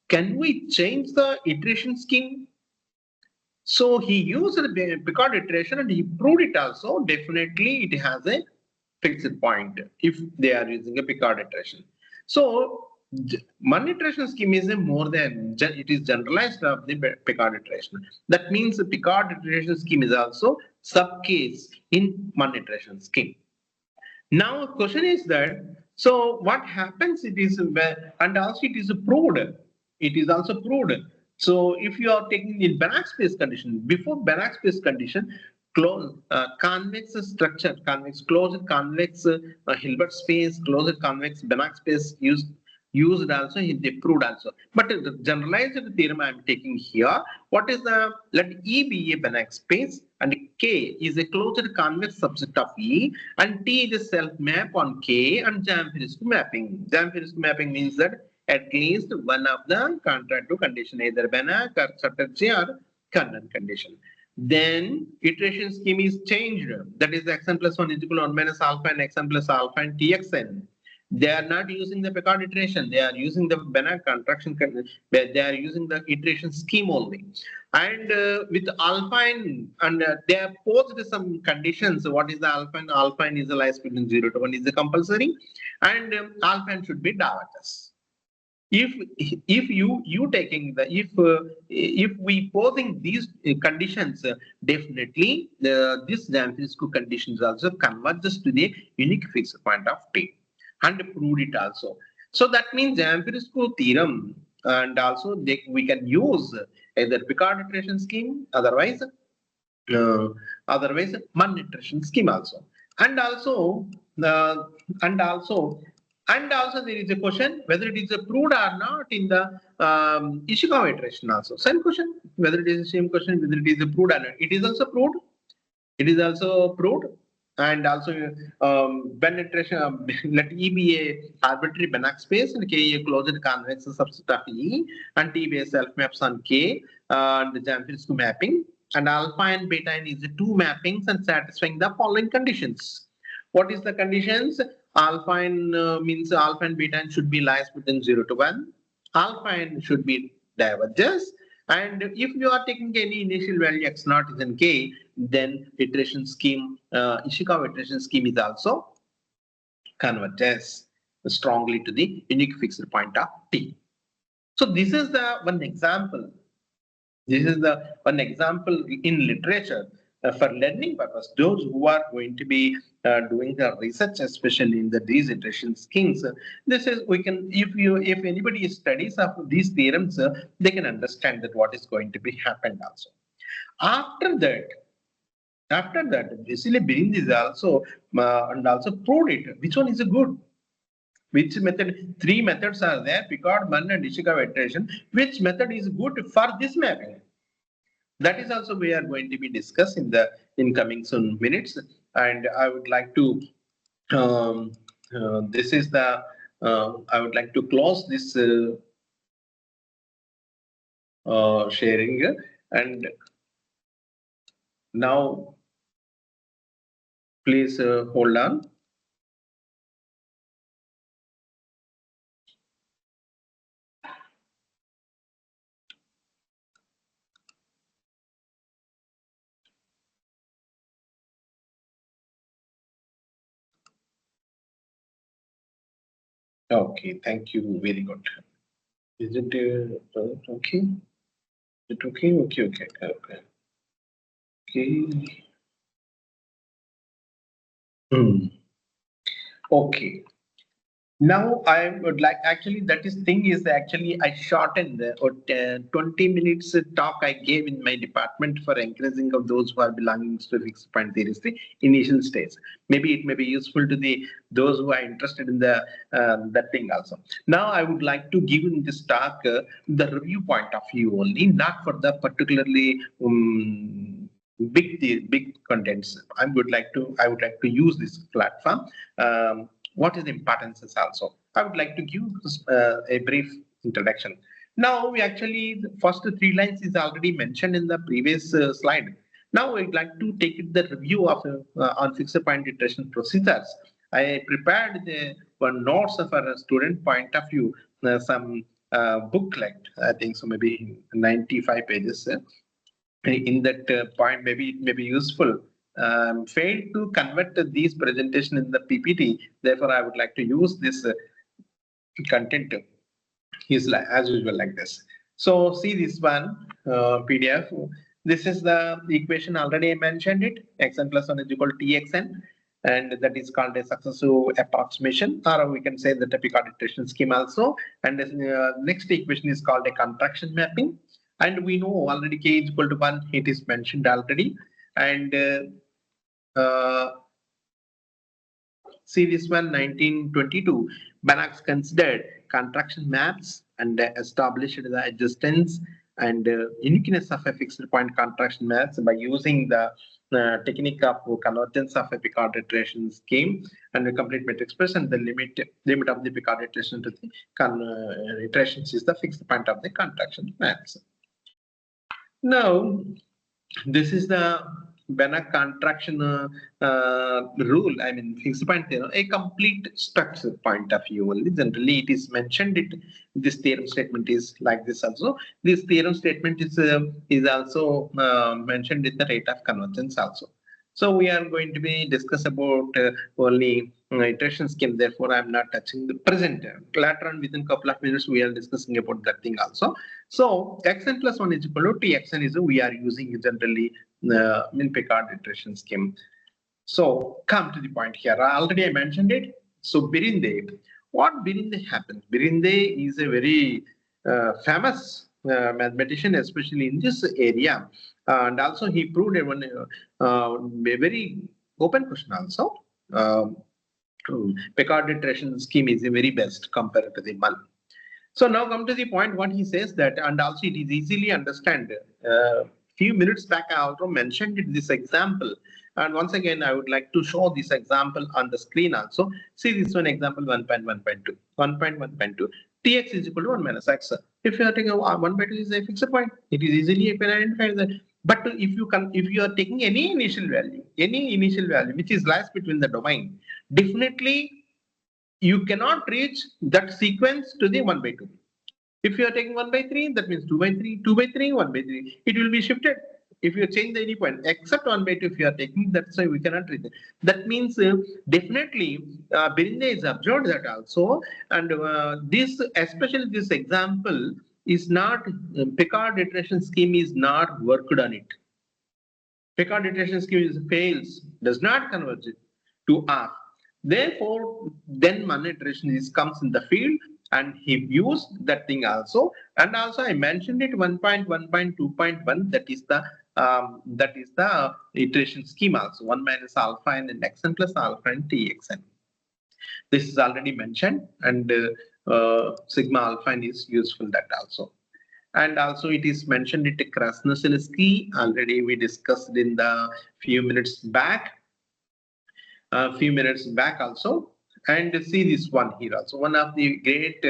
can we change the iteration scheme? So he used the Picard iteration and he proved it also. Definitely, it has a fixed point if they are using a Picard iteration. So Money iteration scheme is a more than, it is generalized of the Picard iteration. That means the Picard iteration scheme is also sub-case in money iteration scheme. Now, question is that, so what happens, it is, and also it is proved, it is also proved. So if you are taking in Banach space condition, before Banach space condition, convex structure, convex, closed convex Hilbert space, closed convex Banach space used also, they proved also. But the generalized theorem I am taking here, what is the, let E be a Banach space and K is a closed convex subset of E and T is a self map on K and Jam-Firescu mapping. Jam-Firescu mapping means that at least one of the contractive condition, either Banach or Chatterjee or Kannan condition. Then iteration scheme is changed. That is xn plus 1 is equal to 1 minus alpha and xn plus alpha and txn. They are not using the Picard iteration. They are using the Banach contraction. They are using the iteration scheme only. And with alpine, and they have posed some conditions. What is the alpine? Alpine is a lies between 0 to 1 is the compulsory, and alpine should be divergence. If you taking the, if we posing these conditions, definitely this Jam-Firescu conditions also converges to the unique fixed point of T. And proved it also. So that means Jam-Firescu theorem, and also we can use either Picard iteration scheme, otherwise Mann iteration scheme also. And also there is a question whether it is proved or not in the Ishikawa iteration also. Same question, whether it is the same question, whether it is proved or not. It is also proved. It is also proved. And also when iteration, let E be a arbitrary Banach space and K a closed convex subset of E and T be a self maps on K and the Jam-Firescu mapping, and alpha and beta n is the two mappings and satisfying the following conditions. What is the conditions? Alpha n means alpha and beta n should be lies between 0 to 1. Alpha n should be diverges. And if you are taking any initial value x naught is in K, then iteration scheme, Ishikawa iteration scheme is also converges strongly to the unique fixed point of T. So this is the one example. This is the one example in literature for learning purpose. Those who are going to be doing the research, especially in these iteration schemes, this is, we can, if anybody studies of these theorems, they can understand that what is going to be happened also. After that, basically Bind is also and also proved it. Which one is good? Which method? Three methods are there: Picard, Mann, and Ishikawa iteration. Which method is good for this mapping? That is also we are going to be discussed in the incoming soon minutes. And I would like to this is the I would like to close this sharing, and now please hold on. Okay, thank you. Very good. Is it okay? Is it okay? Okay. Okay. Now I would like, actually that is thing is actually I shortened 20 minutes talk I gave in my department for encouraging of those who are belonging to fixed point theory, the initial stage. Maybe it may be useful to those who are interested in the that thing also. Now I would like to give in this talk the review point of view only, not for the particularly big contents. I would like to use this platform. What is the importance is also. I would like to give a brief introduction. Now we actually, the first 3 lines is already mentioned in the previous slide. Now I'd like to take the review of on fixed point iteration procedures. I prepared the one notes for a student point of view, some booklet, I think so, maybe 95 pages. In that point, maybe it may be useful. Failed to convert these presentation in the PPT. Therefore, I would like to use this content is like as usual like this. So see this one PDF. This is the equation already I mentioned it. Xn plus 1 is equal to Txn, and that is called a successive approximation, or we can say the Picard iteration scheme also. And this, next equation is called a contraction mapping. And we know already K is equal to 1. It is mentioned already. And see this one, 1922, Banach considered contraction maps and established the existence and uniqueness of a fixed point contraction maps by using the technique of convergence of a Picard iteration scheme and a complete matrix express, and the limit of the Picard iteration to the iterations is the fixed point of the contraction maps. Now, this is the Banach contraction rule. I mean, fixed point theorem, a complete structure point of view only. Generally, it is mentioned. This theorem statement is like this also. This theorem statement is also mentioned in the rate of convergence also. So we are going to be discuss about only iteration scheme. Therefore, I am not touching the present. Later on, within couple of minutes, we are discussing about that thing also. So Xn plus 1 is equal to Txn is we are using generally min Picard iteration scheme. So come to the point here. Already I mentioned it. So Birinde, what Birinde happens? Birinde is a very famous mathematician, especially in this area, and also he proved a very open question also. Picard iteration scheme is the very best compared to the one. So now come to the point what he says that, and also it is easily understand. Few minutes back I also mentioned it, this example, and once again I would like to show this example on the screen also. See this one example 1.1.2. 1.1.2. Tx is equal to 1 minus x. If you are taking 1 by 2 is a fixed point, it is easily you can identify that. But if you are taking any initial value which is lies between the domain, definitely you cannot reach that sequence to the 1 by 2. If you are taking 1 by 3, that means 2 by 3, 2 by 3, 1 by 3. It will be shifted if you change the any point, except 1 by 2 if you are taking, that's why we cannot reach it. That means definitely Birinde is observed that also, and this, especially this example is not, Picard iteration scheme is not worked on it. Picard iteration scheme fails, does not converge to R. Therefore, then one iteration comes in the field, and he used that thing also. And also I mentioned it 1.1.2.1, that is the iteration scheme also, 1 minus alpha and then xn plus alpha and Txn. This is already mentioned, and sigma alpha is useful that also. And also it is mentioned it Krasnosinsky, already we discussed in the few minutes back also. And see this one here also, one of the great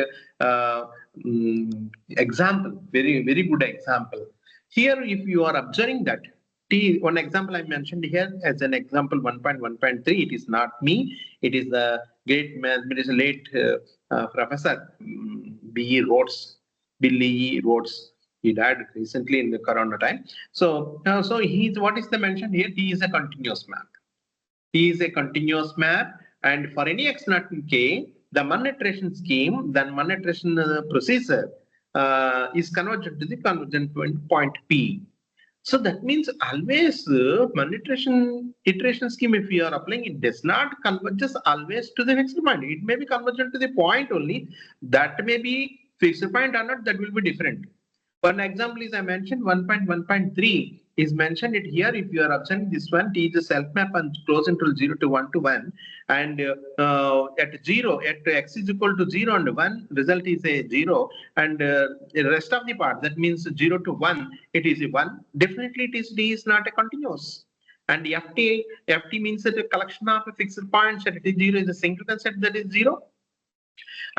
example, very good example. Here if you are observing that one example I mentioned here as an example 1.1.3, it is not me, it is the great mathematician, late Professor Billy Rhodes. He died recently in the corona time. So what is the mention here? He is a continuous map. He is a continuous map, and for any x naught in K, the one iteration scheme, then one iteration procedure is convergent to the convergent point P. So that means always one iteration scheme, if you are applying, it does not converge always to the fixed point. It may be convergent to the point only. That may be fixed point or not, that will be different. One example is I mentioned 1.1.3 is mentioned it here. If you are observing this one, T is a self map and close interval 0 to 1 to 1, and at 0, at x is equal to 0 and 1, result is a 0, and the rest of the part, that means 0 to 1, it is a 1. Definitely it is, D is not a continuous. And FT means that a collection of fixed points at T0 is a singleton set, that is 0.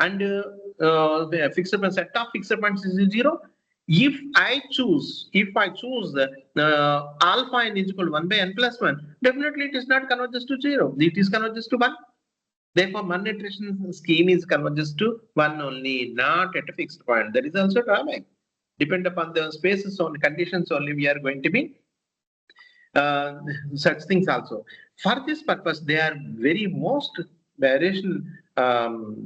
And the fixed point set of fixed points is 0. If I choose alpha n is equal to 1 by n plus 1, definitely it is not converges to 0. It is converges to 1. Therefore, one iteration scheme is converges to 1 only, not at a fixed point. That is also drawback. Depend upon the spaces on conditions only, we are going to be such things also. For this purpose, they are very most variation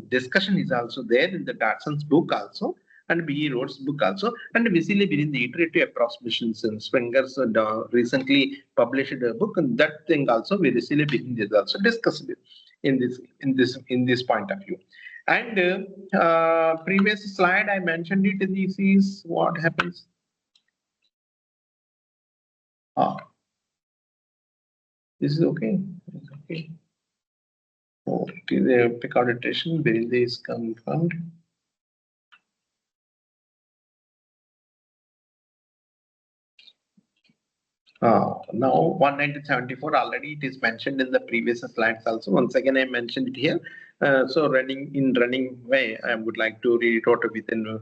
discussion is also there in the Datson's book also, and BE Rhodes book also, and basically within the iterative approximations and Sprenger's recently published a book, and that thing also we recently begin is also discussed in this point of view. And previous slide I mentioned it. This is what happens. This is okay. It's okay. Okay, the Picard iteration Berinde is confirmed. Now 190.74 already it is mentioned in the previous slides also. Once again I mentioned it here. So running way, I would like to read it out within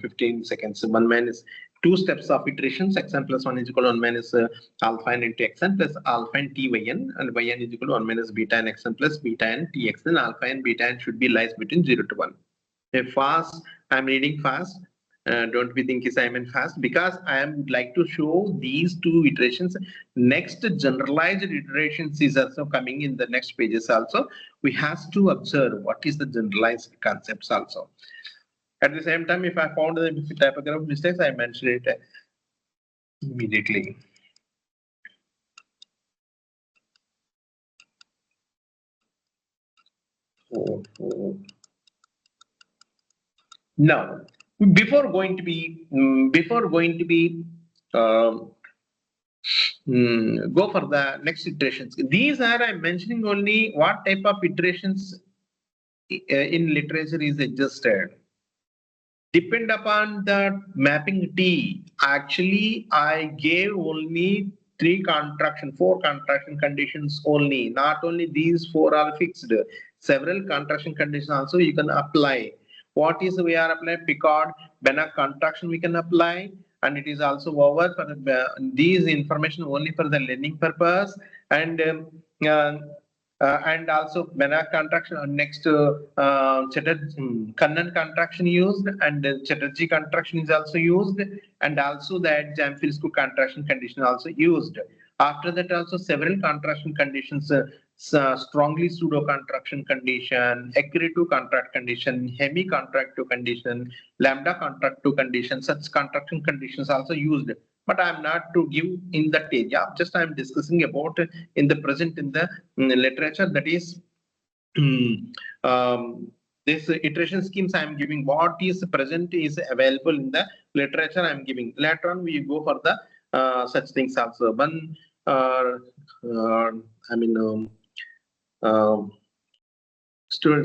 15 seconds. 1 minus 2 steps of iterations. Xn plus 1 is equal to 1 minus alpha n into xn plus alpha n t yn, and yn is equal to 1 minus beta n xn plus beta n t xn. Alpha n beta n should be lies between 0 to 1. Fast, I'm reading fast. Don't be thinking I'm fast, because I would like to show these two iterations. Next generalized iterations is also coming in the next pages also. We have to observe what is the generalized concepts also. At the same time, if I found the typographic mistakes, I mentioned it immediately. Now, before going to be go for the next iterations. These are I'm mentioning only what type of iterations in literature is adjusted. Depend upon the mapping T. Actually, I gave only 4 contraction conditions only. Not only these 4 are fixed. Several contraction conditions also you can apply. What is we are applying? Picard, Banach contraction we can apply, and it is also over for these information only for the learning purpose, and also Banach contraction. Next, Kannan contraction used, and Chatterjee contraction is also used, and also that Jamfilsky contraction condition also used. After that, also several contraction conditions. Strongly pseudo contraction condition, accretive contract condition, hemi contractive condition, lambda contractive condition, such contraction conditions also used. But I am not to give in that area. Just I am discussing about in the present in the literature, that is this iteration schemes I am giving. What is present is available in the literature I am giving. Later on we go for the such things also. One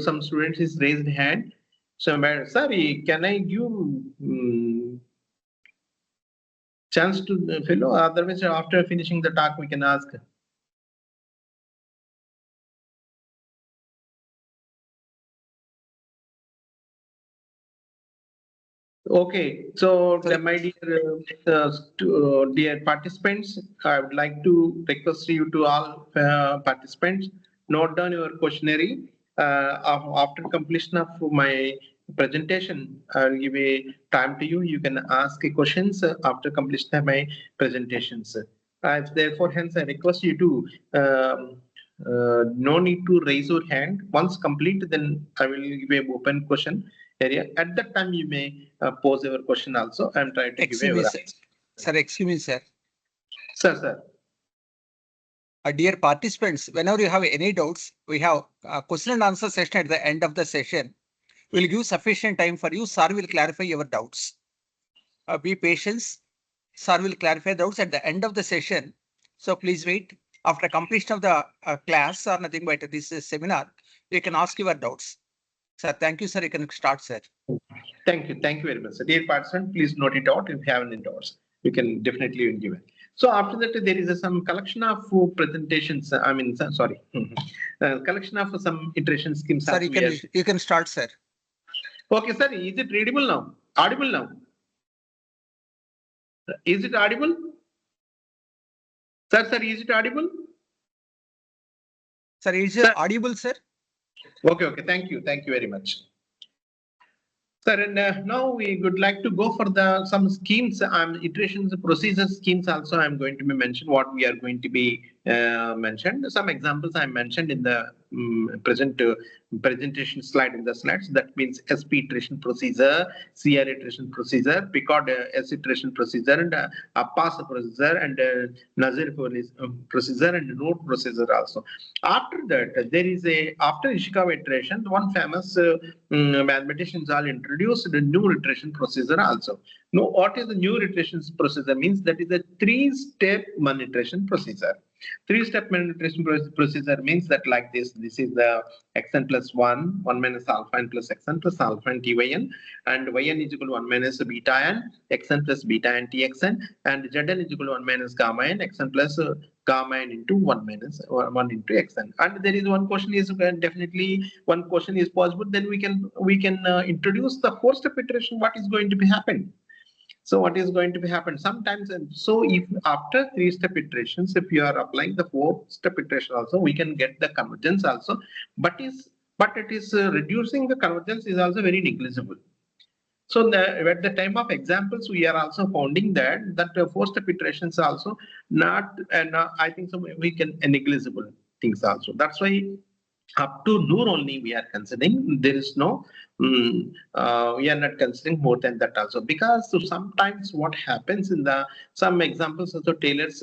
some students is raised hand. So, sorry, can I give chance to the fellow? Otherwise, after finishing the talk, we can ask. Okay, so my dear participants, I would like to request you to all participants, note down your questionnaire. After completion of my presentation, I'll give a time to you. You can ask questions after completion of my presentations. Therefore, hence I request you to no need to raise your hand. Once complete, then I will give a open question area. At that time, you may pose your question also. I'm trying to give a sir, excuse me, sir. Sir. Dear participants, whenever you have any doubts, we have a question and answer session at the end of the session. We'll give sufficient time for you. Sir will clarify your doubts. Be patient. Sir will clarify doubts at the end of the session. So please wait. After completion of the class or nothing but this seminar, you can ask your doubts. Sir, thank you, sir. You can start, sir. Thank you very much, sir. Dear participant, please note it out. If you have any doubts, you can definitely give it. So after that, there is some collection of presentations. Collection of some iteration schemes. Sir, you can start, sir. Okay, sir. Is it readable now? Audible now? Is it audible? Sir, is it audible? Sir, is it audible, sir? Okay. Thank you very much. Sir, and now we would like to go for some schemes, iterations, procedures schemes also I'm going to be mentioned what we are going to be mentioned. Some examples I mentioned in the presentation slide in the slides. That means SP iteration procedure, CR iteration procedure, Picard S iteration procedure, and pass procedure, and Nazir procedure, and node procedure also. After that, there is after Ishikawa iteration, one famous mathematicians all introduced the new iteration procedure also. Now, what is the new iteration procedure? Means that is a 3-step iteration procedure. 3-step iteration procedure means that like this. This is the xn plus 1 minus alpha n plus xn plus alpha n tyn, and yn is equal to 1 minus beta n, xn plus beta n txn, and zn is equal to 1 minus gamma n, xn plus gamma n into 1 minus 1 into xn. And there is one question is definitely one question is possible. Then we can introduce the 4-step iteration. What is going to be happen? So what is going to be happen sometimes? And so if after 3-step iterations, if you are applying the 4-step iteration also, we can get the convergence also, but it is reducing the convergence is also very negligible. So at the time of examples, we are also finding that 4-step iterations also not, and I think so we can negligible things also. That's why up to Noor only we are considering. There is no we are not considering more than that also, because so sometimes what happens in the some examples also Taylor's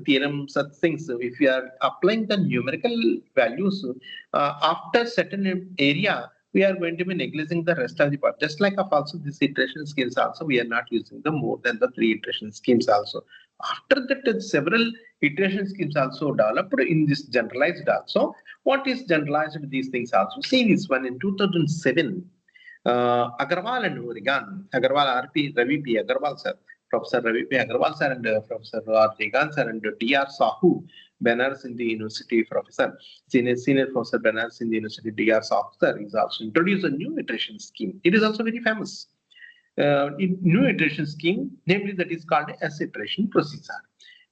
theorem, such things, if you are applying the numerical values after certain area, we are going to be neglecting the rest of the part. Just like of also this iteration schemes also, we are not using the more than the 3 iteration schemes also. After that, several iteration schemes also developed in this generalized also. What is generalized these things also? See this one in 2007, Agarwal and Regan, Agarwal RP, Ravi P. Agarwal sir, Professor Ravi P. Agarwal sir, and Professor Regan sir, and DR Sahu, Banaras in the University Professor, Senior Professor Banaras in the University, DR Sahu sir, is also introduced a new iteration scheme. It is also very famous. New iteration scheme, namely that is called S iteration procedure,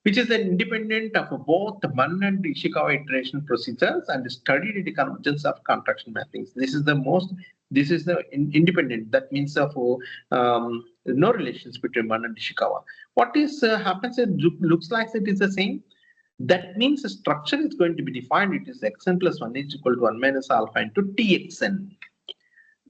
which is an independent of both the Mann and Ishikawa iteration procedures and studied the convergence of contraction mappings. This is the independent. That means of no relations between Mann and Ishikawa. What is happens? It looks like it is the same. That means the structure is going to be defined. It is xn plus 1 is equal to 1 minus alpha into txn.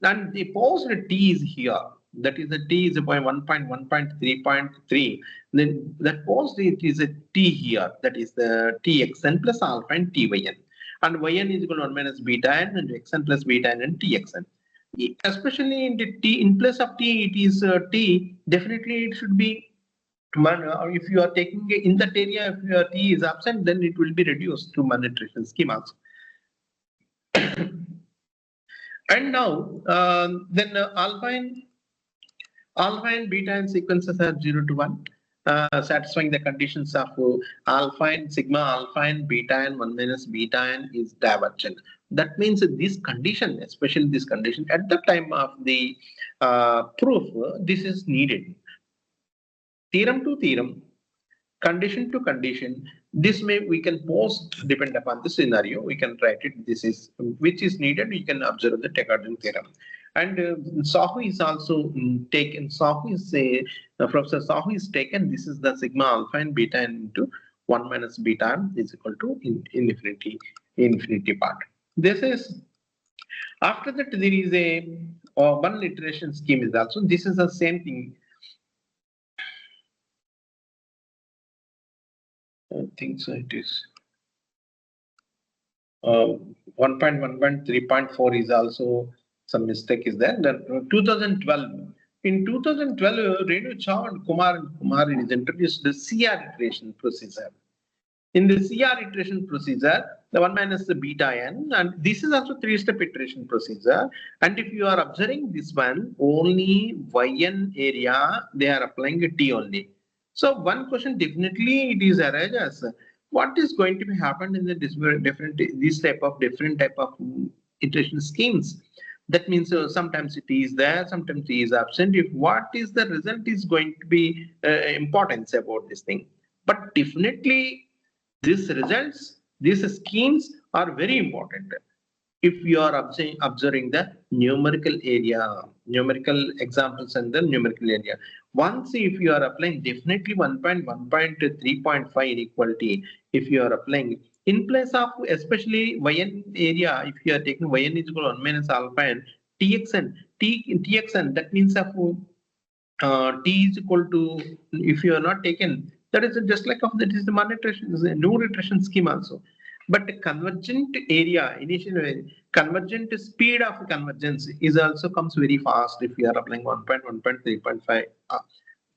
And the post t is here. That is the t is 1.1.3.3. Then that post it is a t here. That is the txn plus alpha and tyn. And yn is equal to 1 minus beta n and xn plus beta n and txn. Especially in the t, in place of t, it is t. Definitely it should be if you are taking in that area, if your t is absent, then it will be reduced to Mann iteration scheme also. And now then alpha and beta and sequences are 0 to 1, satisfying the conditions of alpha and sigma alpha and beta and 1 minus beta and is divergent. That means this condition, especially this condition at the time of the proof, this is needed. Theorem to theorem, condition to condition, this we can pose depend upon the scenario. We can write it. This is which is needed. We can observe the Taggart theorem. And Sahu is also taken. Sahu is Professor Sahu is taken. This is the sigma alpha and beta into 1 minus beta is equal to infinity part. This is after that there is a one iteration scheme is also. This is the same thing. I think so. It is 1.1.3.4 is also some mistake is there. Then 2012. In 2012, Renu Chow and Kumar is introduced the CR iteration procedure. In the CR iteration procedure, the 1 minus the beta n, and this is also 3-step iteration procedure. And if you are observing this one, only yn area they are applying a t only. So one question definitely it is arises. What is going to be happened in the different type of iteration schemes? That means sometimes it is there, sometimes it is absent. If what is the result is going to be importance about this thing. But definitely these results, these schemes are very important. if you are observing the numerical area, numerical examples and the numerical area. Once if you are applying definitely 1.1.3.5 inequality, if you are applying in place of especially yn area, if you are taking yn is equal to 1 minus alpha and txn, that means of t is equal to, if you are not taken, that is just like of that is the monetization, is a no iteration scheme also. But the convergent area, initial convergent speed of convergence is also comes very fast if you are applying 1.1.3.5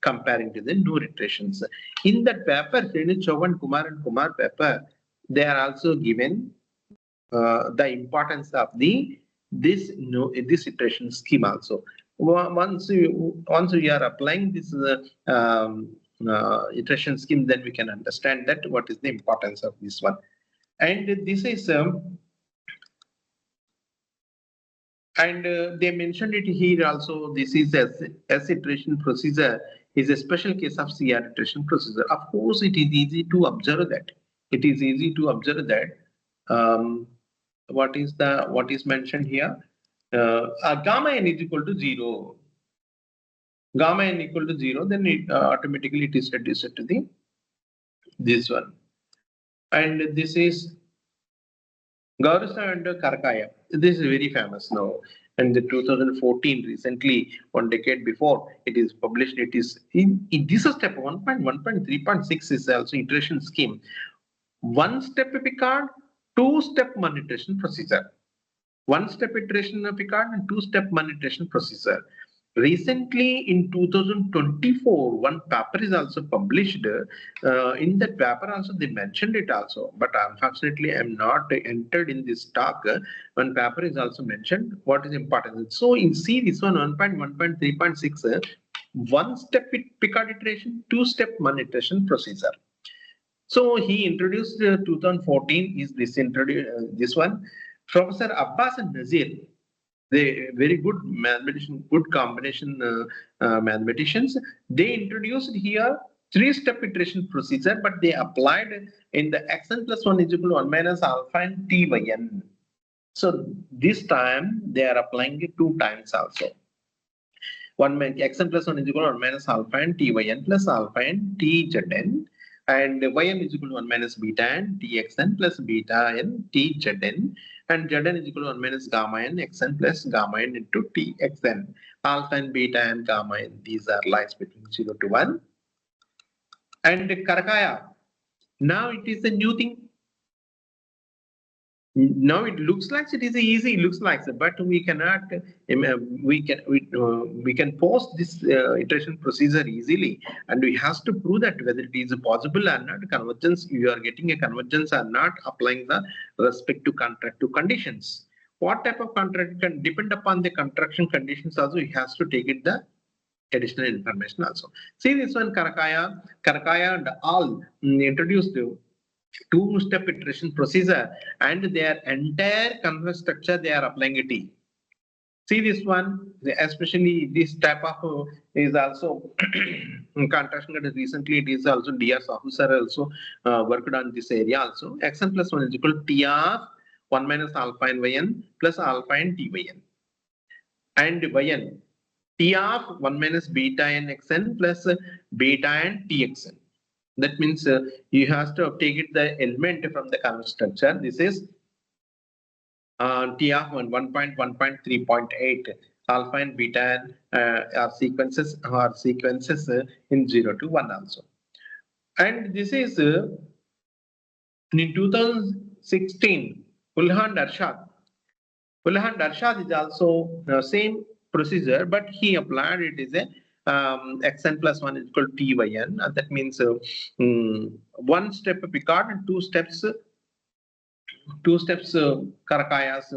comparing to the no iterations. In that paper, Chovan Kumar and Kumar paper, they are also given the importance of this iteration scheme also. Once you are applying this iteration scheme, then we can understand that what is the importance of this one. And this is they mentioned it here also. This is S iteration procedure is a special case of CR iteration procedure. Of course, it is easy to observe that. It is easy to observe that. What is mentioned here? Gamma n is equal to 0. Gamma n equal to 0, then it automatically it is reduced to this one. And this is Gaurasa and Karkaya. This is very famous now. And the 2014, recently, 1 decade before, it is published. It is in this step 1.1.3.6 is also iteration scheme. 1-step Picard, 2-step monetization procedure. 1-step iteration of Picard and 2-step monetization procedure. Recently, in 2024, one paper is also published. In that paper also they mentioned it also, but unfortunately I am not entered in this talk. One paper is also mentioned. What is important? So in C, this one 1.1.3.6, 1-step Picard iteration, 2-step monetization procedure. So he introduced 2014 is this one. Professor Abbas and Nazir, they very good mathematician, good combination mathematicians. They introduced here 3-step iteration procedure, but they applied in the xn plus 1 is equal to 1 minus alpha and t by n. So this time they are applying it 2 times also. Xn plus 1 is equal to 1 minus alpha and t by n plus alpha and t zn. And ym is equal to 1 minus beta n txn plus beta n t zn. And Zn is equal to 1 minus gamma n xn plus gamma n into txn. Alpha and beta and gamma n, these are lies between 0 to 1. And Karakaya, now it is a new thing. Now it looks like it is easy, looks like, but we cannot, we can post this iteration procedure easily, and we have to prove that whether it is possible or not. Convergence, you are getting a convergence or not, applying the respective contractive conditions. What type of contract can depend upon the contraction conditions also, he has to take it the additional information also. See this one, Karakaya and all introduced 2-step iteration procedure, and their entire converse structure they are applying a T. See this one, especially this type of is also contraction. Recently, it is also DR Sahu sir also worked on this area also. Xn plus 1 is equal to T of 1 minus alpha and yn plus alpha and t by n. And yn, T of 1 minus beta n xn plus beta and txn. That means you have to take it the element from the converse structure. This is T of 1.1.3.8 alpha and beta are sequences in 0 to 1 also. And this is in 2016, Ulhan Darshad is also same procedure, but he applied it is a xn plus 1 is equal to t by n. That means 1-step Picard and 2 steps Karakaya's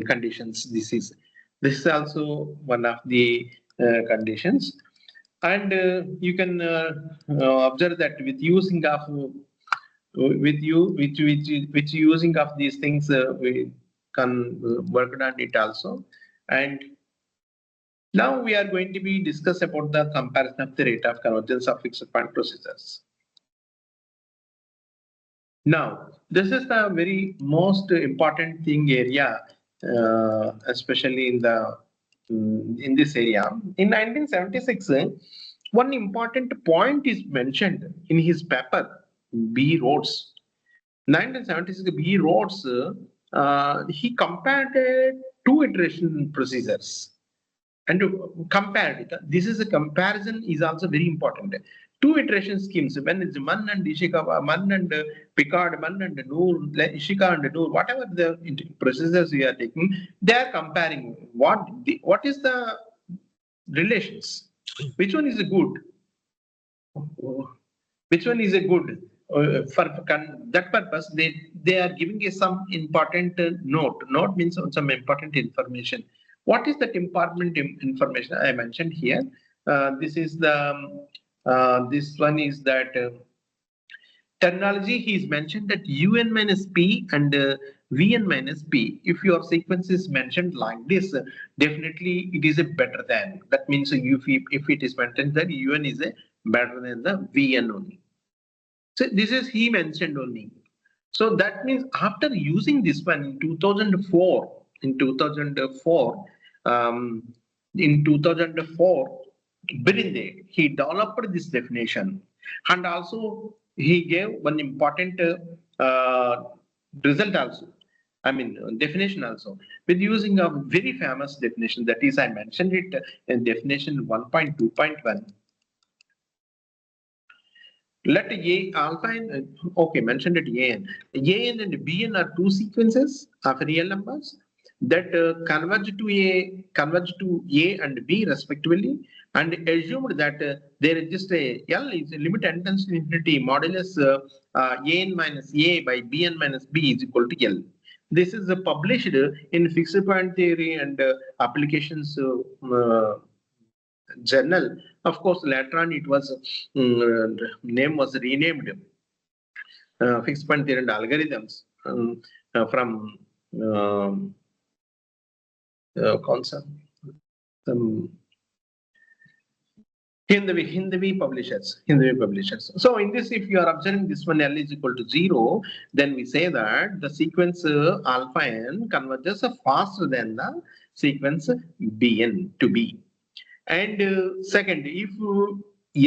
conditions. This is also one of the conditions, and you can observe that with using of using of these things we can work on it also. And now we are going to be discuss about the comparison of the rate of convergence of fixed point procedures. Now, this is the very most important thing area especially in this area. In 1976, one important point is mentioned in his paper, B. Rhodes. 1976, B. Rhodes, he compared two iteration procedures and compared it. This is a comparison is also very important. Two iteration schemes, when it's Mann and Ishikawa, Mann and Picard, Mann and Noor, Ishika and Noor, whatever the procedures we are taking, they are comparing what is the relations, which one is a good, which one is a good. For that purpose, they are giving us some important note. Note means some important information. What is that important information I mentioned here? This is the this one is that terminology. He's mentioned that UN minus P and VN minus P. If your sequence is mentioned like this, definitely it is a better than. That means if it is mentioned that UN is a better than the VN only. So this is he mentioned only. So that means after using this one in 2004, in 2004, Birinde, he developed this definition, and also he gave one important result also. I mean definition also, with using a very famous definition, that is I mentioned it in definition 1.2.1. Let A alpha and okay, mentioned it AN. AN and BN are two sequences of real numbers that converge to A and B respectively, and assumed that there is just a L is a limit n tends to infinity modulus AN minus A by BN minus B is equal to L. This is published in fixed point theory and applications journal. Of course, later on it was name was renamed fixed point theory and algorithms from concept Hindavi publishers. So in this, if you are observing this one L is equal to 0, then we say that the sequence alpha n converges faster than the sequence Bn to B. And second, if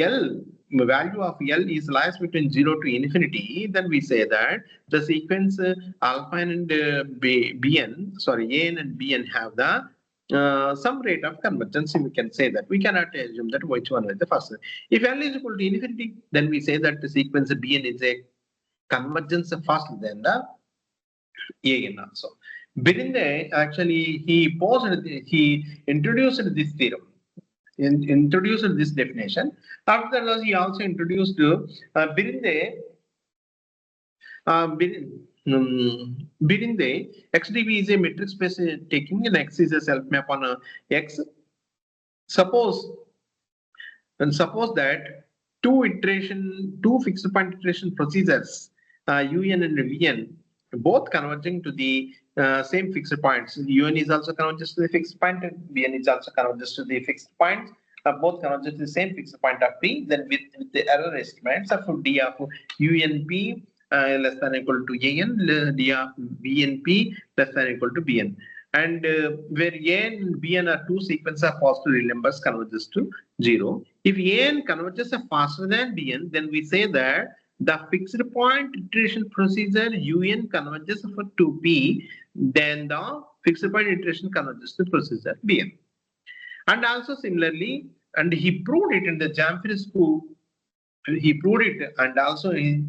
L value of L is lies between 0 to infinity, then we say that the sequence alpha and Bn, sorry, An and Bn have the some rate of convergence. We can say that. We cannot assume that which one is the first. If L is equal to infinity, then we say that the sequence Bn is a convergence faster than the An also. Birinde actually he introduced this theorem. Introduced this definition. After that, he also introduced Birinde. Birinde, XDB is a metric space taking an X is a self map on a X. Suppose that two fixed point iteration procedures, UN and VN, both converging to the same fixed points. UN is also converges to the fixed point, and VN is also converges to the fixed point. Both converges to the same fixed point of P. Then with the error estimates of D of UNP less than or equal to AN, D of VNP less than or equal to BN. And where AN and BN are two sequences of positive real numbers converges to 0. If AN converges faster than BN, then we say that the fixed point iteration procedure UN converges to P, then the fixed point iteration converges to procedure BN. And also similarly, and he proved it in the Jamfir-Scoop. He proved it, and also he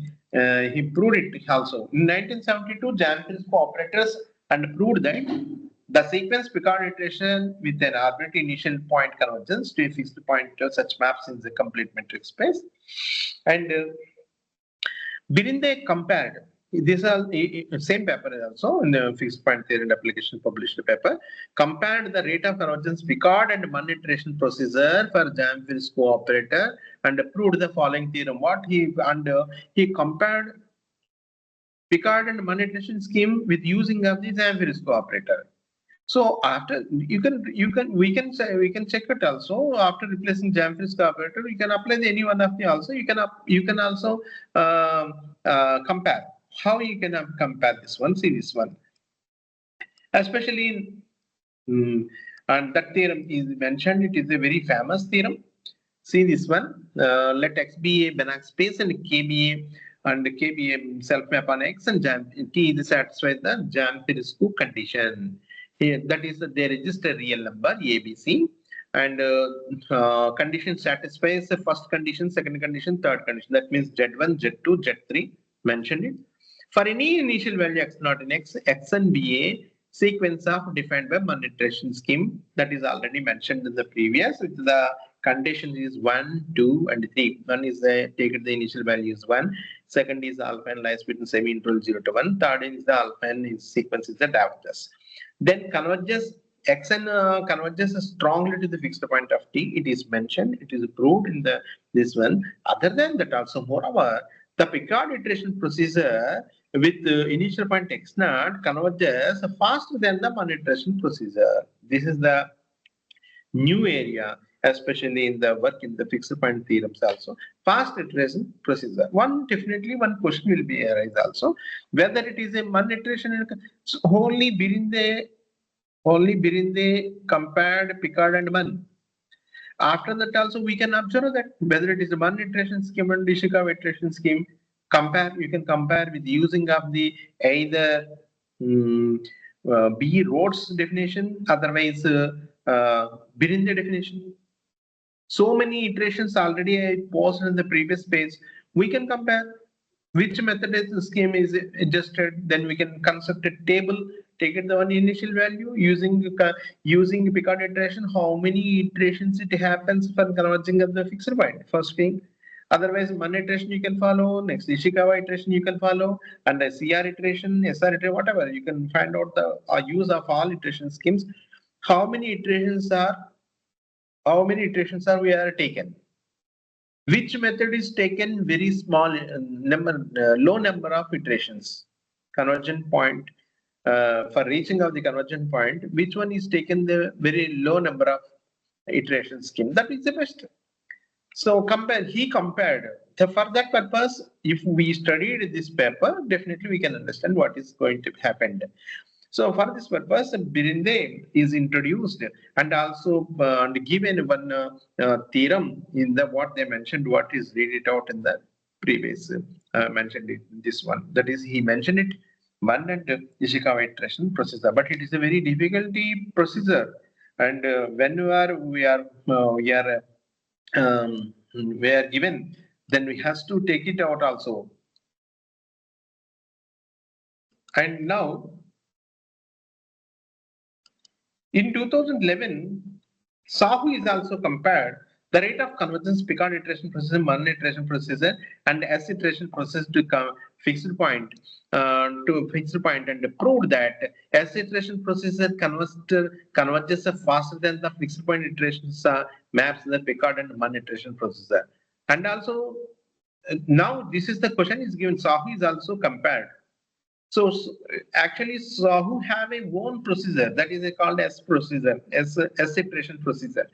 proved it also in 1972. Jamfir-Scoop operators and proved that the sequence Picard iteration with an arbitrary initial point convergence to a fixed point such maps in the complete metric space. And Birinde compared, this is same paper also in the fixed point theory and application published paper, compared the rate of convergence Picard and Mann iteration procedure for Jamfir-Scoop operator and proved the following theorem. He compared Picard and Mann iteration scheme with using of the Jamfir-Scoop operator. So after we can check it also. After replacing Jamfir-Scoop operator, we can apply any one of the also. You can also compare. How you can compare this one? See this one. especially and that theorem is mentioned. It is a very famous theorem. See this one. Let X be a Banach space and K be a self map on X and T is satisfies the Jan-Pirescu condition. Here, that is, they register real number ABC, and condition satisfies the first condition, second condition, third condition. That means Z1, Z2, Z3 mentioned it. For any initial value x0 in X, X and be a sequence of defined by one iteration scheme that is already mentioned in the previous. With the condition is 1, 2, and 3. One is take it the initial value is 1. Second is alpha and lies between semi-interval 0 to 1. Third is the alpha and its sequence is the diagonals. Then converges Xn converges strongly to the fixed point of T. It is mentioned. It is proved in the this one. Other than that, also moreover, the Picard iteration procedure with initial point x0 converges faster than the one iteration procedure. This is the new area, especially in the work in the fixed point theorems also. Fast iteration procedure. One question will be arise also, whether it is a one iteration only Birinde compared Picard and one. After that also we can observe that whether it is a one iteration scheme and Ishikawa iteration scheme, you can compare with using of the either B. Rhodes definition, otherwise Birinde definition. So many iterations already I posted in the previous page. We can compare which method scheme is adjusted. Then we can construct a table, take it the one initial value using Picard iteration. How many iterations it happens for converging of the fixed point? First thing. Otherwise, one iteration you can follow, next Ishikawa iteration you can follow, and a CR iteration, SR iteration, whatever. You can find out the use of all iteration schemes. How many iterations are we are taken? Which method is taken very small low number of iterations? Convergent point, for reaching of the convergent point, which one is taken the very low number of iteration scheme? That is the best. So he compared. So for that purpose, if we studied this paper, definitely we can understand what is going to happen. So for this purpose, Birinde is introduced and also given one theorem in the what they mentioned, what is read it out in the previous mentioned it, this one. That is, he mentioned it one and Ishikawa iteration procedure, but it is a very difficulty procedure. And when we are given, then we has to take it out also. And now, in 2011, Sahu is also compared the rate of convergence Picard iteration procedure, one iteration procedure, and S iteration process to fixed point and proved that S iteration procedure converges faster than the fixed point iterations maps the Picard and one iteration procedure. And also now this is the question is given. Sahu is also compared. So actually, Sahu have a own procedure that is called S procedure, S iteration procedure,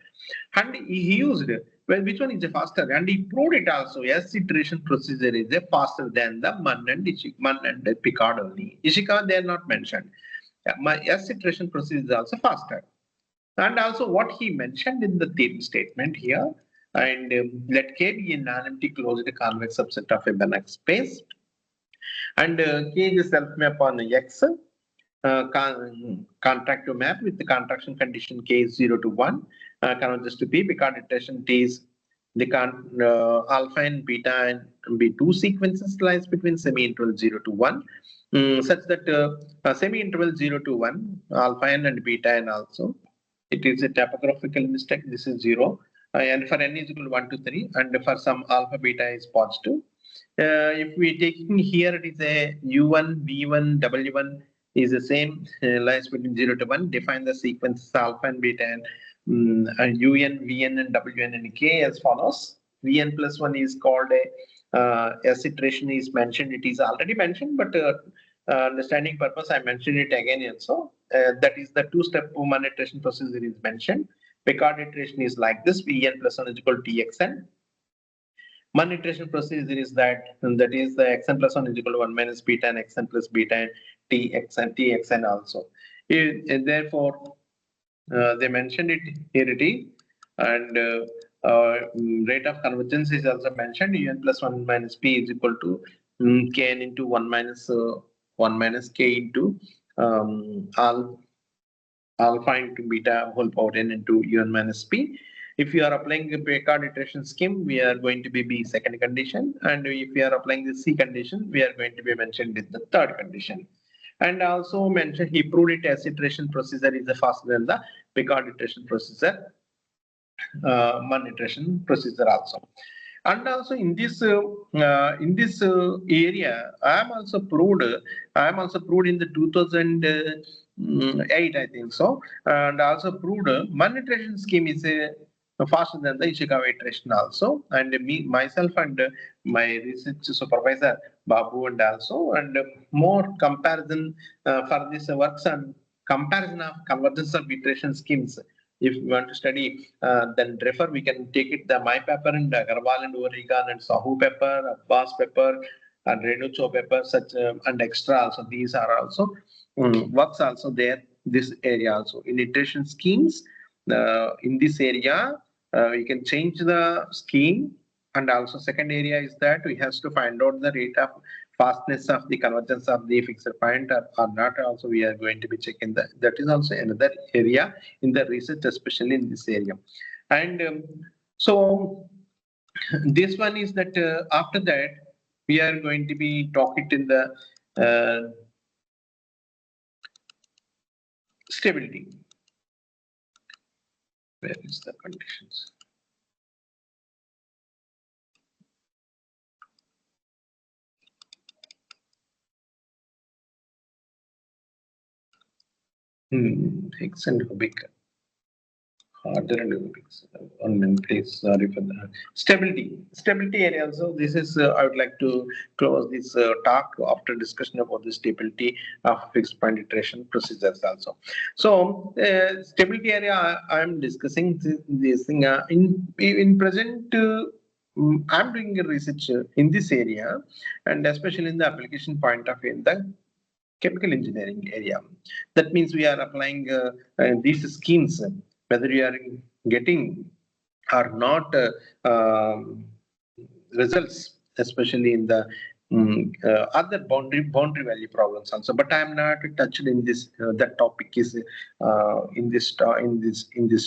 and he used which one is faster, and he proved it also. S iteration procedure is faster than the Man and Picard only. Ishikawa they are not mentioned. My S iteration procedure is also faster, and also what he mentioned in the theorem statement here, and let K be a non-empty closed convex subset of a Banach space. And K is self map on X, contractive map with the contraction condition K is 0 to 1, converges to P. Picard iteration T is the alpha and beta and B2 sequences lies between semi-interval 0 to 1, such that semi-interval 0 to 1, alpha n and beta n also. It is a typographical mistake. This is 0. And for n is equal to 1 to 3, and for some alpha beta is positive. If we taking here, it is a U1, V1, W1 is the same, lies between 0 to 1. Define the sequence alpha and beta and UN, Vn, and Wn and K as follows. Vn plus 1 is called a S iteration is mentioned. It is already mentioned, but understanding purpose, I mentioned it again also. That is the two-step one iteration procedure is mentioned. Picard iteration is like this: Vn plus 1 is equal to Txn. One iteration procedure is that is the xn plus 1 is equal to 1 minus beta and xn plus beta and Txn also. And therefore, they mentioned it here it is, and rate of convergence is also mentioned. Un plus 1 minus p is equal to kn into 1 minus k into alpha into beta whole power n into un minus p. If you are applying a Picard iteration scheme, we are going to be B second condition, and if we are applying the C condition, we are going to be mentioned with the third condition. And also mentioned he proved it as iteration procedure is faster than the Picard iteration procedure, Mann iteration procedure also. And also in this area, I am also proved in the 2008, I think so, and also proved Mann iteration scheme is faster than the Ishikawa iteration also, and myself and my research supervisor Babu and also, and more comparison for this works on comparison of convergence of iteration schemes. If you want to study, then refer, we can take it the my paper and Agarwal and Oregon and Sahu paper, Abbas paper, and Renucho paper, such and extra also. These are also works also there. This area also in iteration schemes. In this area, you can change the scheme, and also second area is that we have to find out the rate of fastness of the convergence of the fixed point or not. Also, we are going to be checking that. That is also another area in the research, especially in this area. And so this one is that after that we are going to be talking in the stability. Where is the conditions? Higgs and Hubik. Harder and Hubik. 1 minute, please. Sorry for that. Stability area also. This is I would like to close this talk after discussion about the stability of fixed point iteration procedures also. So stability area I am discussing this thing in present. I'm doing a research in this area, and especially in the application point of view in the chemical engineering area. That means we are applying these schemes, whether you are getting or not results, especially in the other boundary value problems also. But I am not touched in this. That topic is in this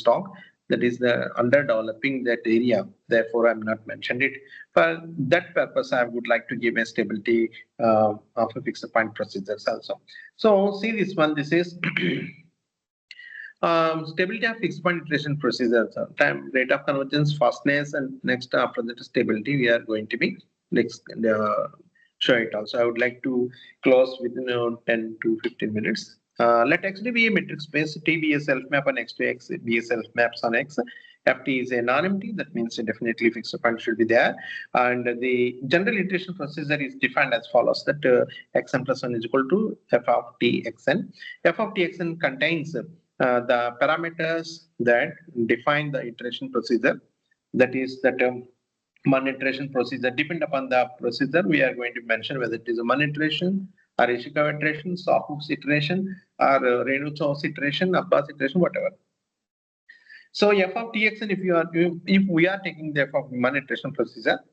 talk. That is the under developing that area. Therefore, I am not mentioned it. For that purpose, I would like to give a stability of a fixed point procedures also. So see this one. This is stability of fixed point iteration procedures. Time, rate of convergence, fastness, and next after that stability, we are going to be next show it also. I would like to close within 10 to 15 minutes. Let X be a metric space. T be a self map on X to X. Be a self maps on X. Ft is a non-empty. That means definitely fixed point should be there. And the general iteration procedure is defined as follows: that xn plus 1 is equal to f of t xn. F of t xn contains the parameters that define the iteration procedure. That is that Mann iteration procedure. Depend upon the procedure, we are going to mention whether it is a Mann iteration or Ishikawa iteration, Sawhook's iteration, or Renucho's iteration, Abbas iteration, whatever. So f of txn, if we are taking the f of Mann iteration procedure,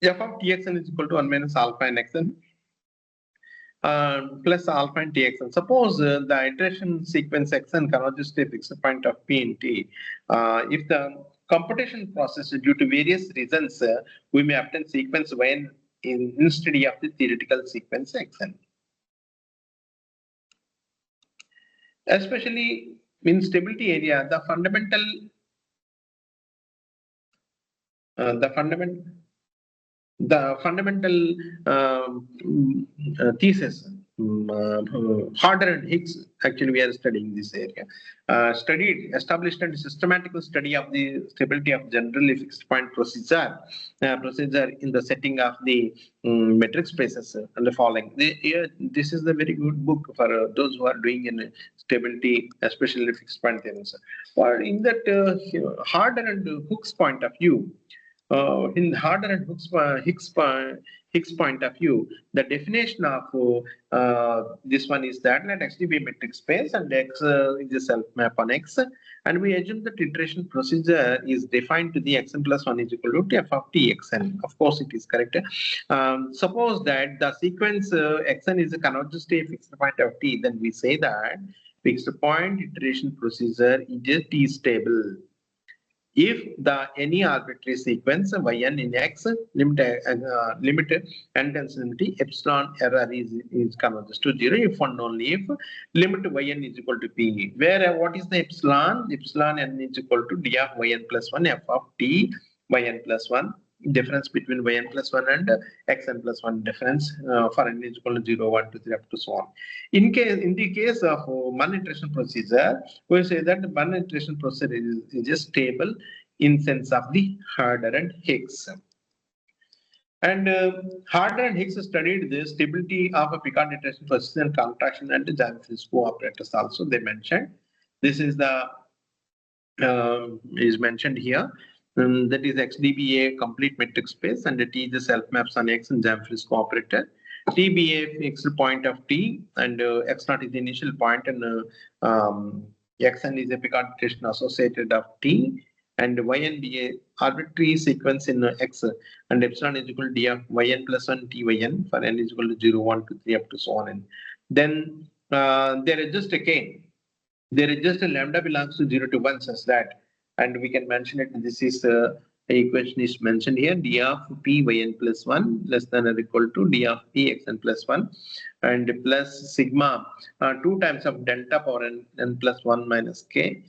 f of txn is equal to 1 minus alpha and xn plus alpha and txn. Suppose the iteration sequence xn converges to a fixed point of p and t. If the computation process due to various reasons, we may obtain sequence when instead of the theoretical sequence xn. Especially in stability area, the fundamental thesis, Harder and Higgs, actually we are studying this area, established and systematical study of the stability of generally fixed point procedure in the setting of the metric spaces and the following. This is the very good book for those who are doing in stability, especially fixed point theorems. But in that Harder and Hooke's point of view, In Harder and Hicks point of view, the definition of this one is that let X be a metric space and X is a self map on X, and we assume that iteration procedure is defined to the Xn plus 1 is equal to f of t Xn. Of course, it is correct. Suppose that the sequence Xn is a converges to a fixed point of t, then we say that fixed point iteration procedure is a t stable. If the any arbitrary sequence yn in X limit n tends to infinity, epsilon error is converges to 0 if and only if limit yn is equal to p, where what is the epsilon? Epsilon n is equal to d of yn plus 1 f of t yn plus 1, difference between yn plus 1 and xn plus 1 difference for n is equal to 0, 1, 2, 3 up to so on. In the case of one iteration procedure, we say that the one iteration procedure is just stable in sense of the Harder and Hicks. And Harder and Hicks studied the stability of a Picard iteration procedure and contraction and the Jeffreys co-operators also they mentioned. This is the is mentioned here. That is XDBA complete metric space and the T is the self maps on X and Jeffreys co-operator. TBA fixed point of T and X0 is the initial point and Xn is a Picard iteration associated of T, and yn be a arbitrary sequence in X and epsilon is equal to d of yn plus 1 Tyn for n is equal to 0, 1, 2, 3 up to so on. And then there is just a lambda belongs to 0 to 1 such that, and we can mention it, this is equation is mentioned here, d of p yn plus 1 less than or equal to d of p xn plus 1 and plus sigma 2 times of delta power n plus 1 minus k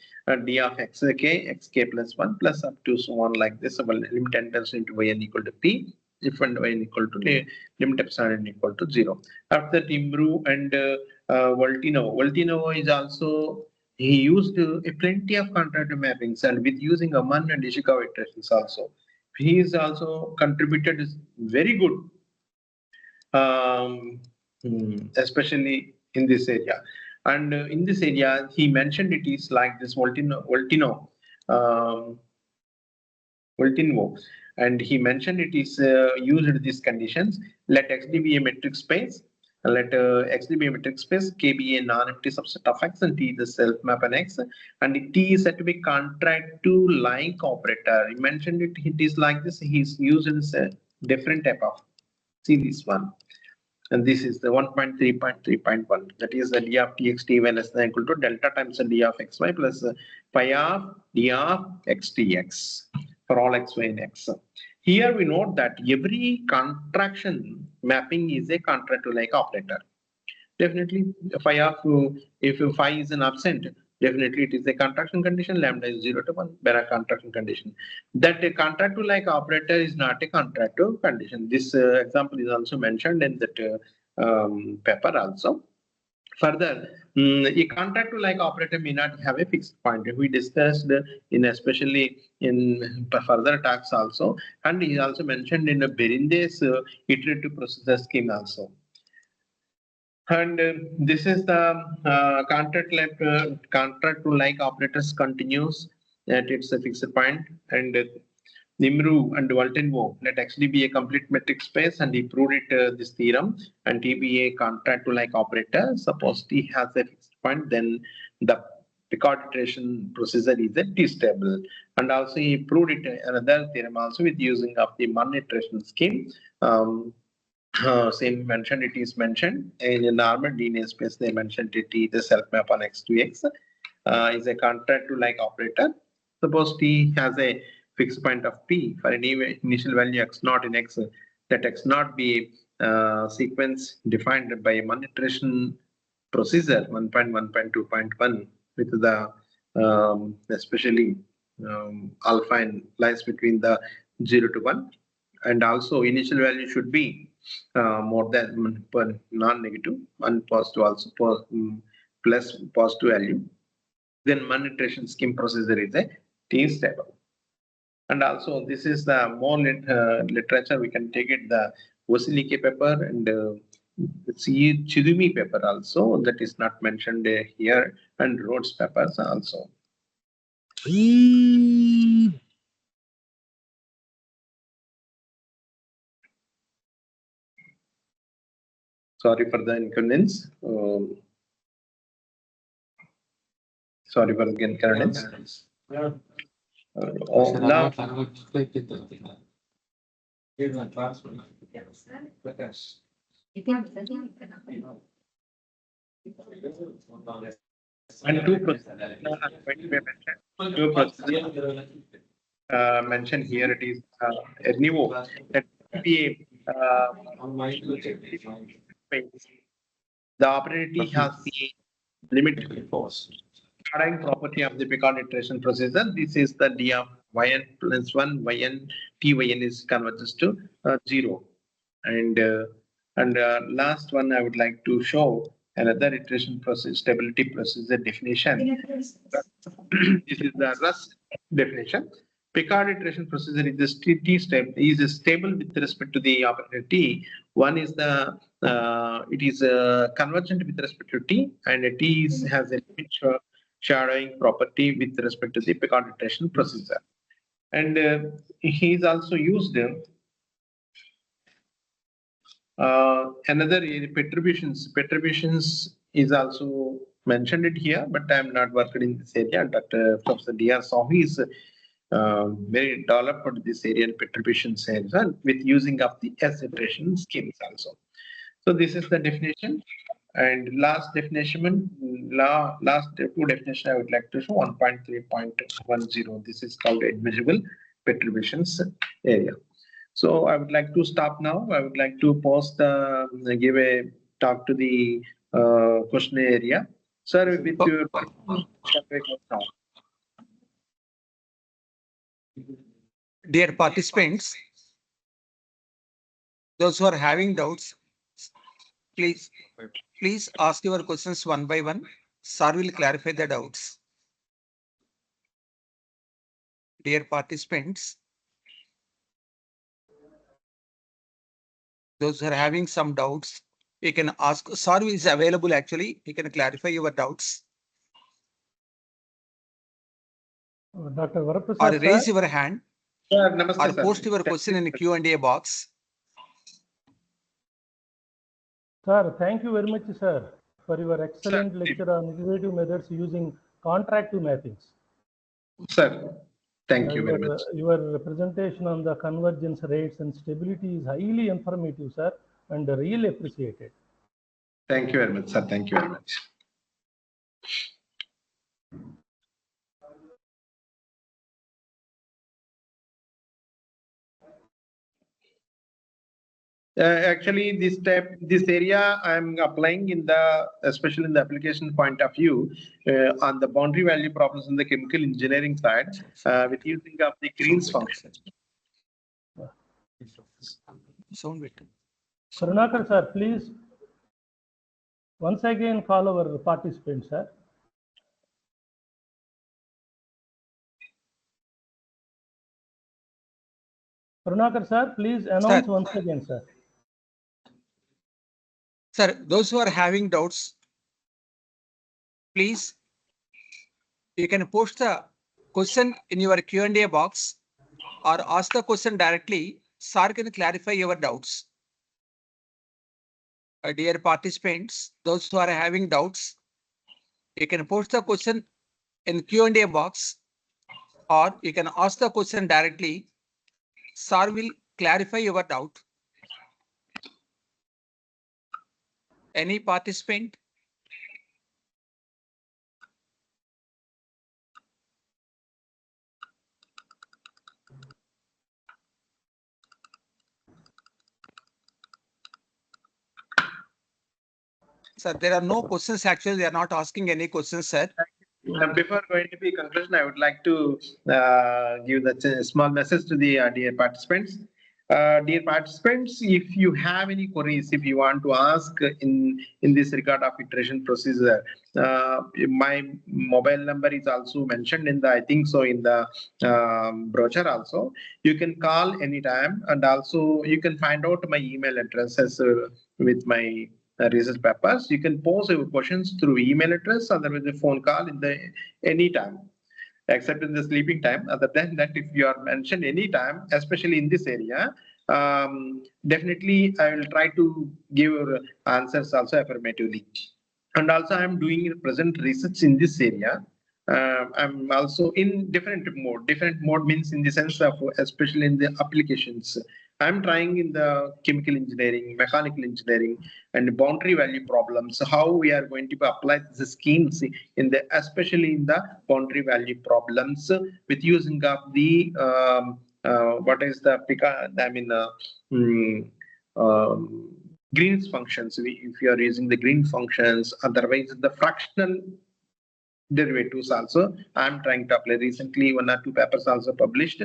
d of xk plus 1 plus up to so on like this. Well, limit n tends into yn equal to p if and yn equal to limit epsilon n equal to 0. After Timbru and Voltino is also, he used a plenty of contractor mappings and with using Aman and Ishikawa iterations also. He is also contributed very good, especially in this area. And in this area, he mentioned it is like this Voltino, and he mentioned it is used in these conditions. Let XD be a metric space. Let XD be a metric space, K be a non-empty subset of X and T is the self map on X, and T is said to be contract to like operator. He mentioned it is like this. He's used as a different type of, see this one, and this is the 1.3.3.1, that is the d of txt when less than equal to delta times the d of xy plus pi of d of xtx for all xy and x. Here we note that every contraction mapping is a contract to like operator. Definitely phi of, if phi is an absent, definitely it is a contraction condition, lambda is 0 to 1, para contraction condition. That a contract to like operator is not a contract to condition. This example is also mentioned in that paper also. Further, a contract to like operator may not have a fixed point. We discussed in especially in further talks also, and he also mentioned in a Berinde's iterative procedure scheme also. And this is the contract to like operators continues at its a fixed point, and Nimru and Waltenbo let actually be a complete metric space, and he proved it this theorem, and T be a contract to like operator. Suppose T has a fixed point, then the Picard iteration procedure is a T stable, and also he proved it another theorem also with using of the Mann iteration scheme. Same mentioned, it is mentioned in a normal linear space. They mentioned T the self map on X to X is a contract to like operator. Suppose T has a fixed point of P for any initial value x0 in X, that x0 be sequence defined by a Mann iteration procedure 1.1.2.1 with the especially alpha and lies between the 0 to 1, and also initial value should be more than non-negative and positive also plus positive value. Then Mann iteration scheme procedure is a T stable. And also this is the more literature, we can take it the Vasilike paper and Chidumi paper also, that is not mentioned here, and Rhodes papers also. Sorry for the inconvenience. Sorry for the inconvenience. Now, and two processes are going to be mentioned. Two processes mentioned here. It is renewal that be the operator has the limit starting property of the Picard iteration procedure. This is the d of yn plus 1 yn tyn is converges to 0. And last one I would like to show another iteration process, stability procedure definition. This is the Rust definition. Picard iteration procedure is stable with respect to the operator T. One is the it is convergent with respect to T, and T has a limit shadowing property with respect to the Picard iteration procedure. And he is also used another perturbations. Perturbations is also mentioned it here, but I am not working in this area. Dr. Professor D.R. Sahu is very developed this area perturbations area with using of the S iteration schemes also. So this is the definition. And last definition, last two definition I would like to show 1.3.10. This is called admissible perturbations area. So I would like to stop now. I would like to post give a talk to the question area. Sir, with your now. Dear participants, those who are having doubts, please ask your questions one by one. Sir will clarify the doubts. Dear participants, those who are having some doubts, you can ask. Sir is available actually. He can clarify your doubts. Dr. Varaprasad, or raise your hand. Sir, namaste, Or post your question in the Q&A box. Sir, thank you very much, sir, for your excellent lecture on iterative methods using contractive mappings. Sir, thank you very much. Your presentation on the convergence rates and stability is highly informative, sir, and really appreciated. Thank you very much, sir. Thank you very much. Actually, this area I'm applying in the, especially in the application point of view, on the boundary value problems in the chemical engineering side, with using of the Green's function. Karunakar, sir, please once again call our participants, sir. Karunakar, sir, please announce once again, sir. Sir, those who are having doubts, please, you can post the question in your Q&A box or ask the question directly. Sir can clarify your doubts. Dear participants, those who are having doubts, you can post the question in Q&A box or you can ask the question directly. Sir will clarify your doubt. Any participant? Sir, there are no questions. Actually, they are not asking any questions, sir. Before going to the conclusion, I would like to give the small message to the dear participants. Dear participants, if you have any queries, if you want to ask in this regard of iteration procedure, my mobile number is also mentioned in the, I think so, in the brochure also. You can call anytime, and also you can find out my email addresses with my research papers. You can pose your questions through email address, otherwise a phone call in the any time, except in the sleeping time. Other than that, if you are mentioned any time, especially in this area, definitely I will try to give answers also affirmatively. And also I'm doing present research in this area. I'm also in different mode means in the sense of especially in the applications. I'm trying in the chemical engineering, mechanical engineering, and boundary value problems. How we are going to apply the schemes in the, especially in the boundary value problems with using of the what is the Green's functions. If you are using the green functions, otherwise the fractional derivatives also I'm trying to apply. Recently, 1 or 2 papers also published.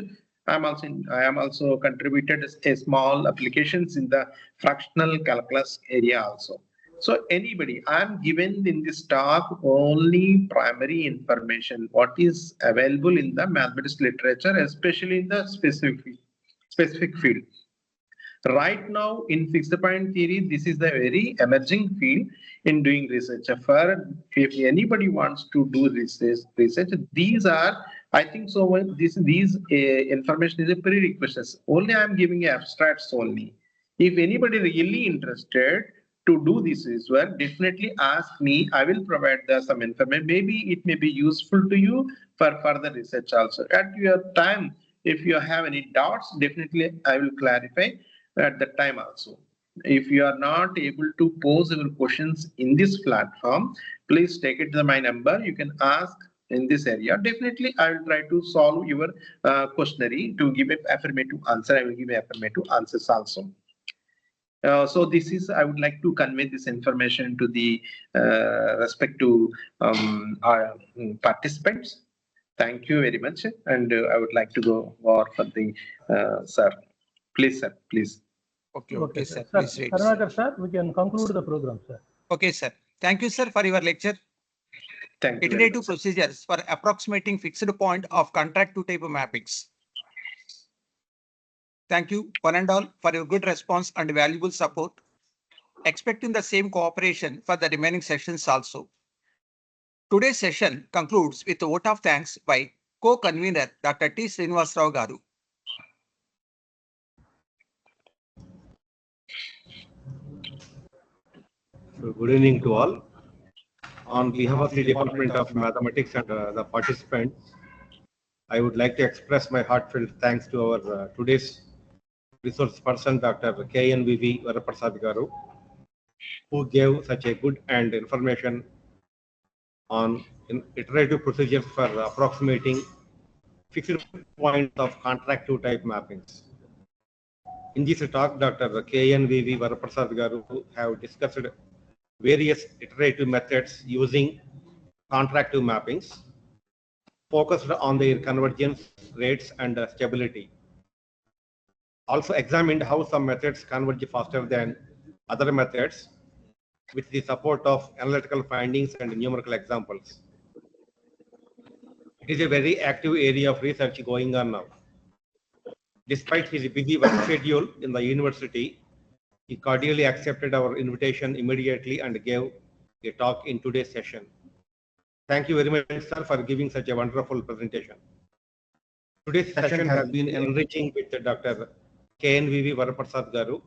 I am also contributed a small applications in the fractional calculus area also. So anybody, I'm given in this talk only primary information, what is available in the mathematics literature, especially in the specific field. Right now, in fixed point theory, this is the very emerging field in doing research. If anybody wants to do research, these are, I think so. These information is a prerequisites. Only I am giving abstracts only. If anybody really interested to do this work, definitely ask me. I will provide some information. Maybe it may be useful to you for further research also. At your time, if you have any doubts, definitely I will clarify at that time also. If you are not able to pose your questions in this platform, please take it to my number. You can ask in this area. Definitely, I will try to solve your questionnaire to give an affirmative answer. I will give affirmative answers also. So this is, I would like to convey this information to the respective our participants. Thank you very much. And I would like to go more for the sir. Please, sir, please. Okay, sir. Please read. Karunakar, sir, we can conclude the program, sir. Okay, sir. Thank you, sir, for your lecture. Thank you. Iterative procedures for approximating fixed point of contract to type mappings. Thank you, one and all, for your good response and valuable support. Expecting the same cooperation for the remaining sessions also. Today's session concludes with a vote of thanks by co-convener Dr. T. Srinivasarao Garu. So good evening to all. On behalf of the Department of Mathematics and the participants, I would like to express my heartfelt thanks to our today's resource person, Dr. KNVV Varaprasad Garu, who gave such a good and information on iterative procedures for approximating fixed points of contract to type mappings. In this talk, Dr. KNVV Varaprasad Garu have discussed various iterative methods using contract to mappings, focused on their convergence rates and stability. Also examined how some methods converge faster than other methods with the support of analytical findings and numerical examples. It is a very active area of research going on now. Despite his busy work schedule in the university, he cordially accepted our invitation immediately and gave a talk in today's session. Thank you very much, sir, for giving such a wonderful presentation. Today's session has been enriching with Dr. KNVV Varaprasad Garu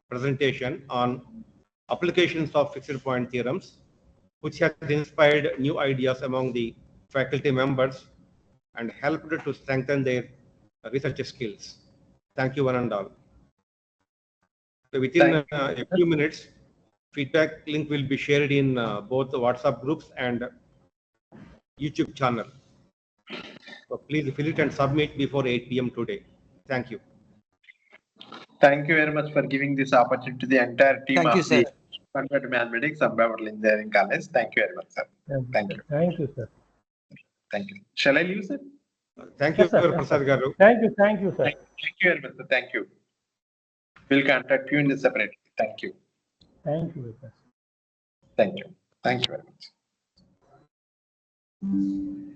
presentation on applications of fixed point theorems, which has inspired new ideas among the faculty members and helped to strengthen their research skills. Thank you, one and all. So within a few minutes, feedback link will be shared in both the WhatsApp groups and YouTube channel. So please fill it and submit before 8 p.m. today. Thank you. Thank you very much for giving this opportunity to the entire team Thank you, of sir. the Converted Mathematics of Beverly Engineering College. Thank you very much, sir. Thank you. Thank you, sir. Thank you. Shall I leave, sir? Thank you, Yes, sir. Prasad Garu. Thank you, sir. Thank you very much, sir. Thank you. We'll contact you in the separate. Thank you. Thank you very much. Thank you. Thank you very much.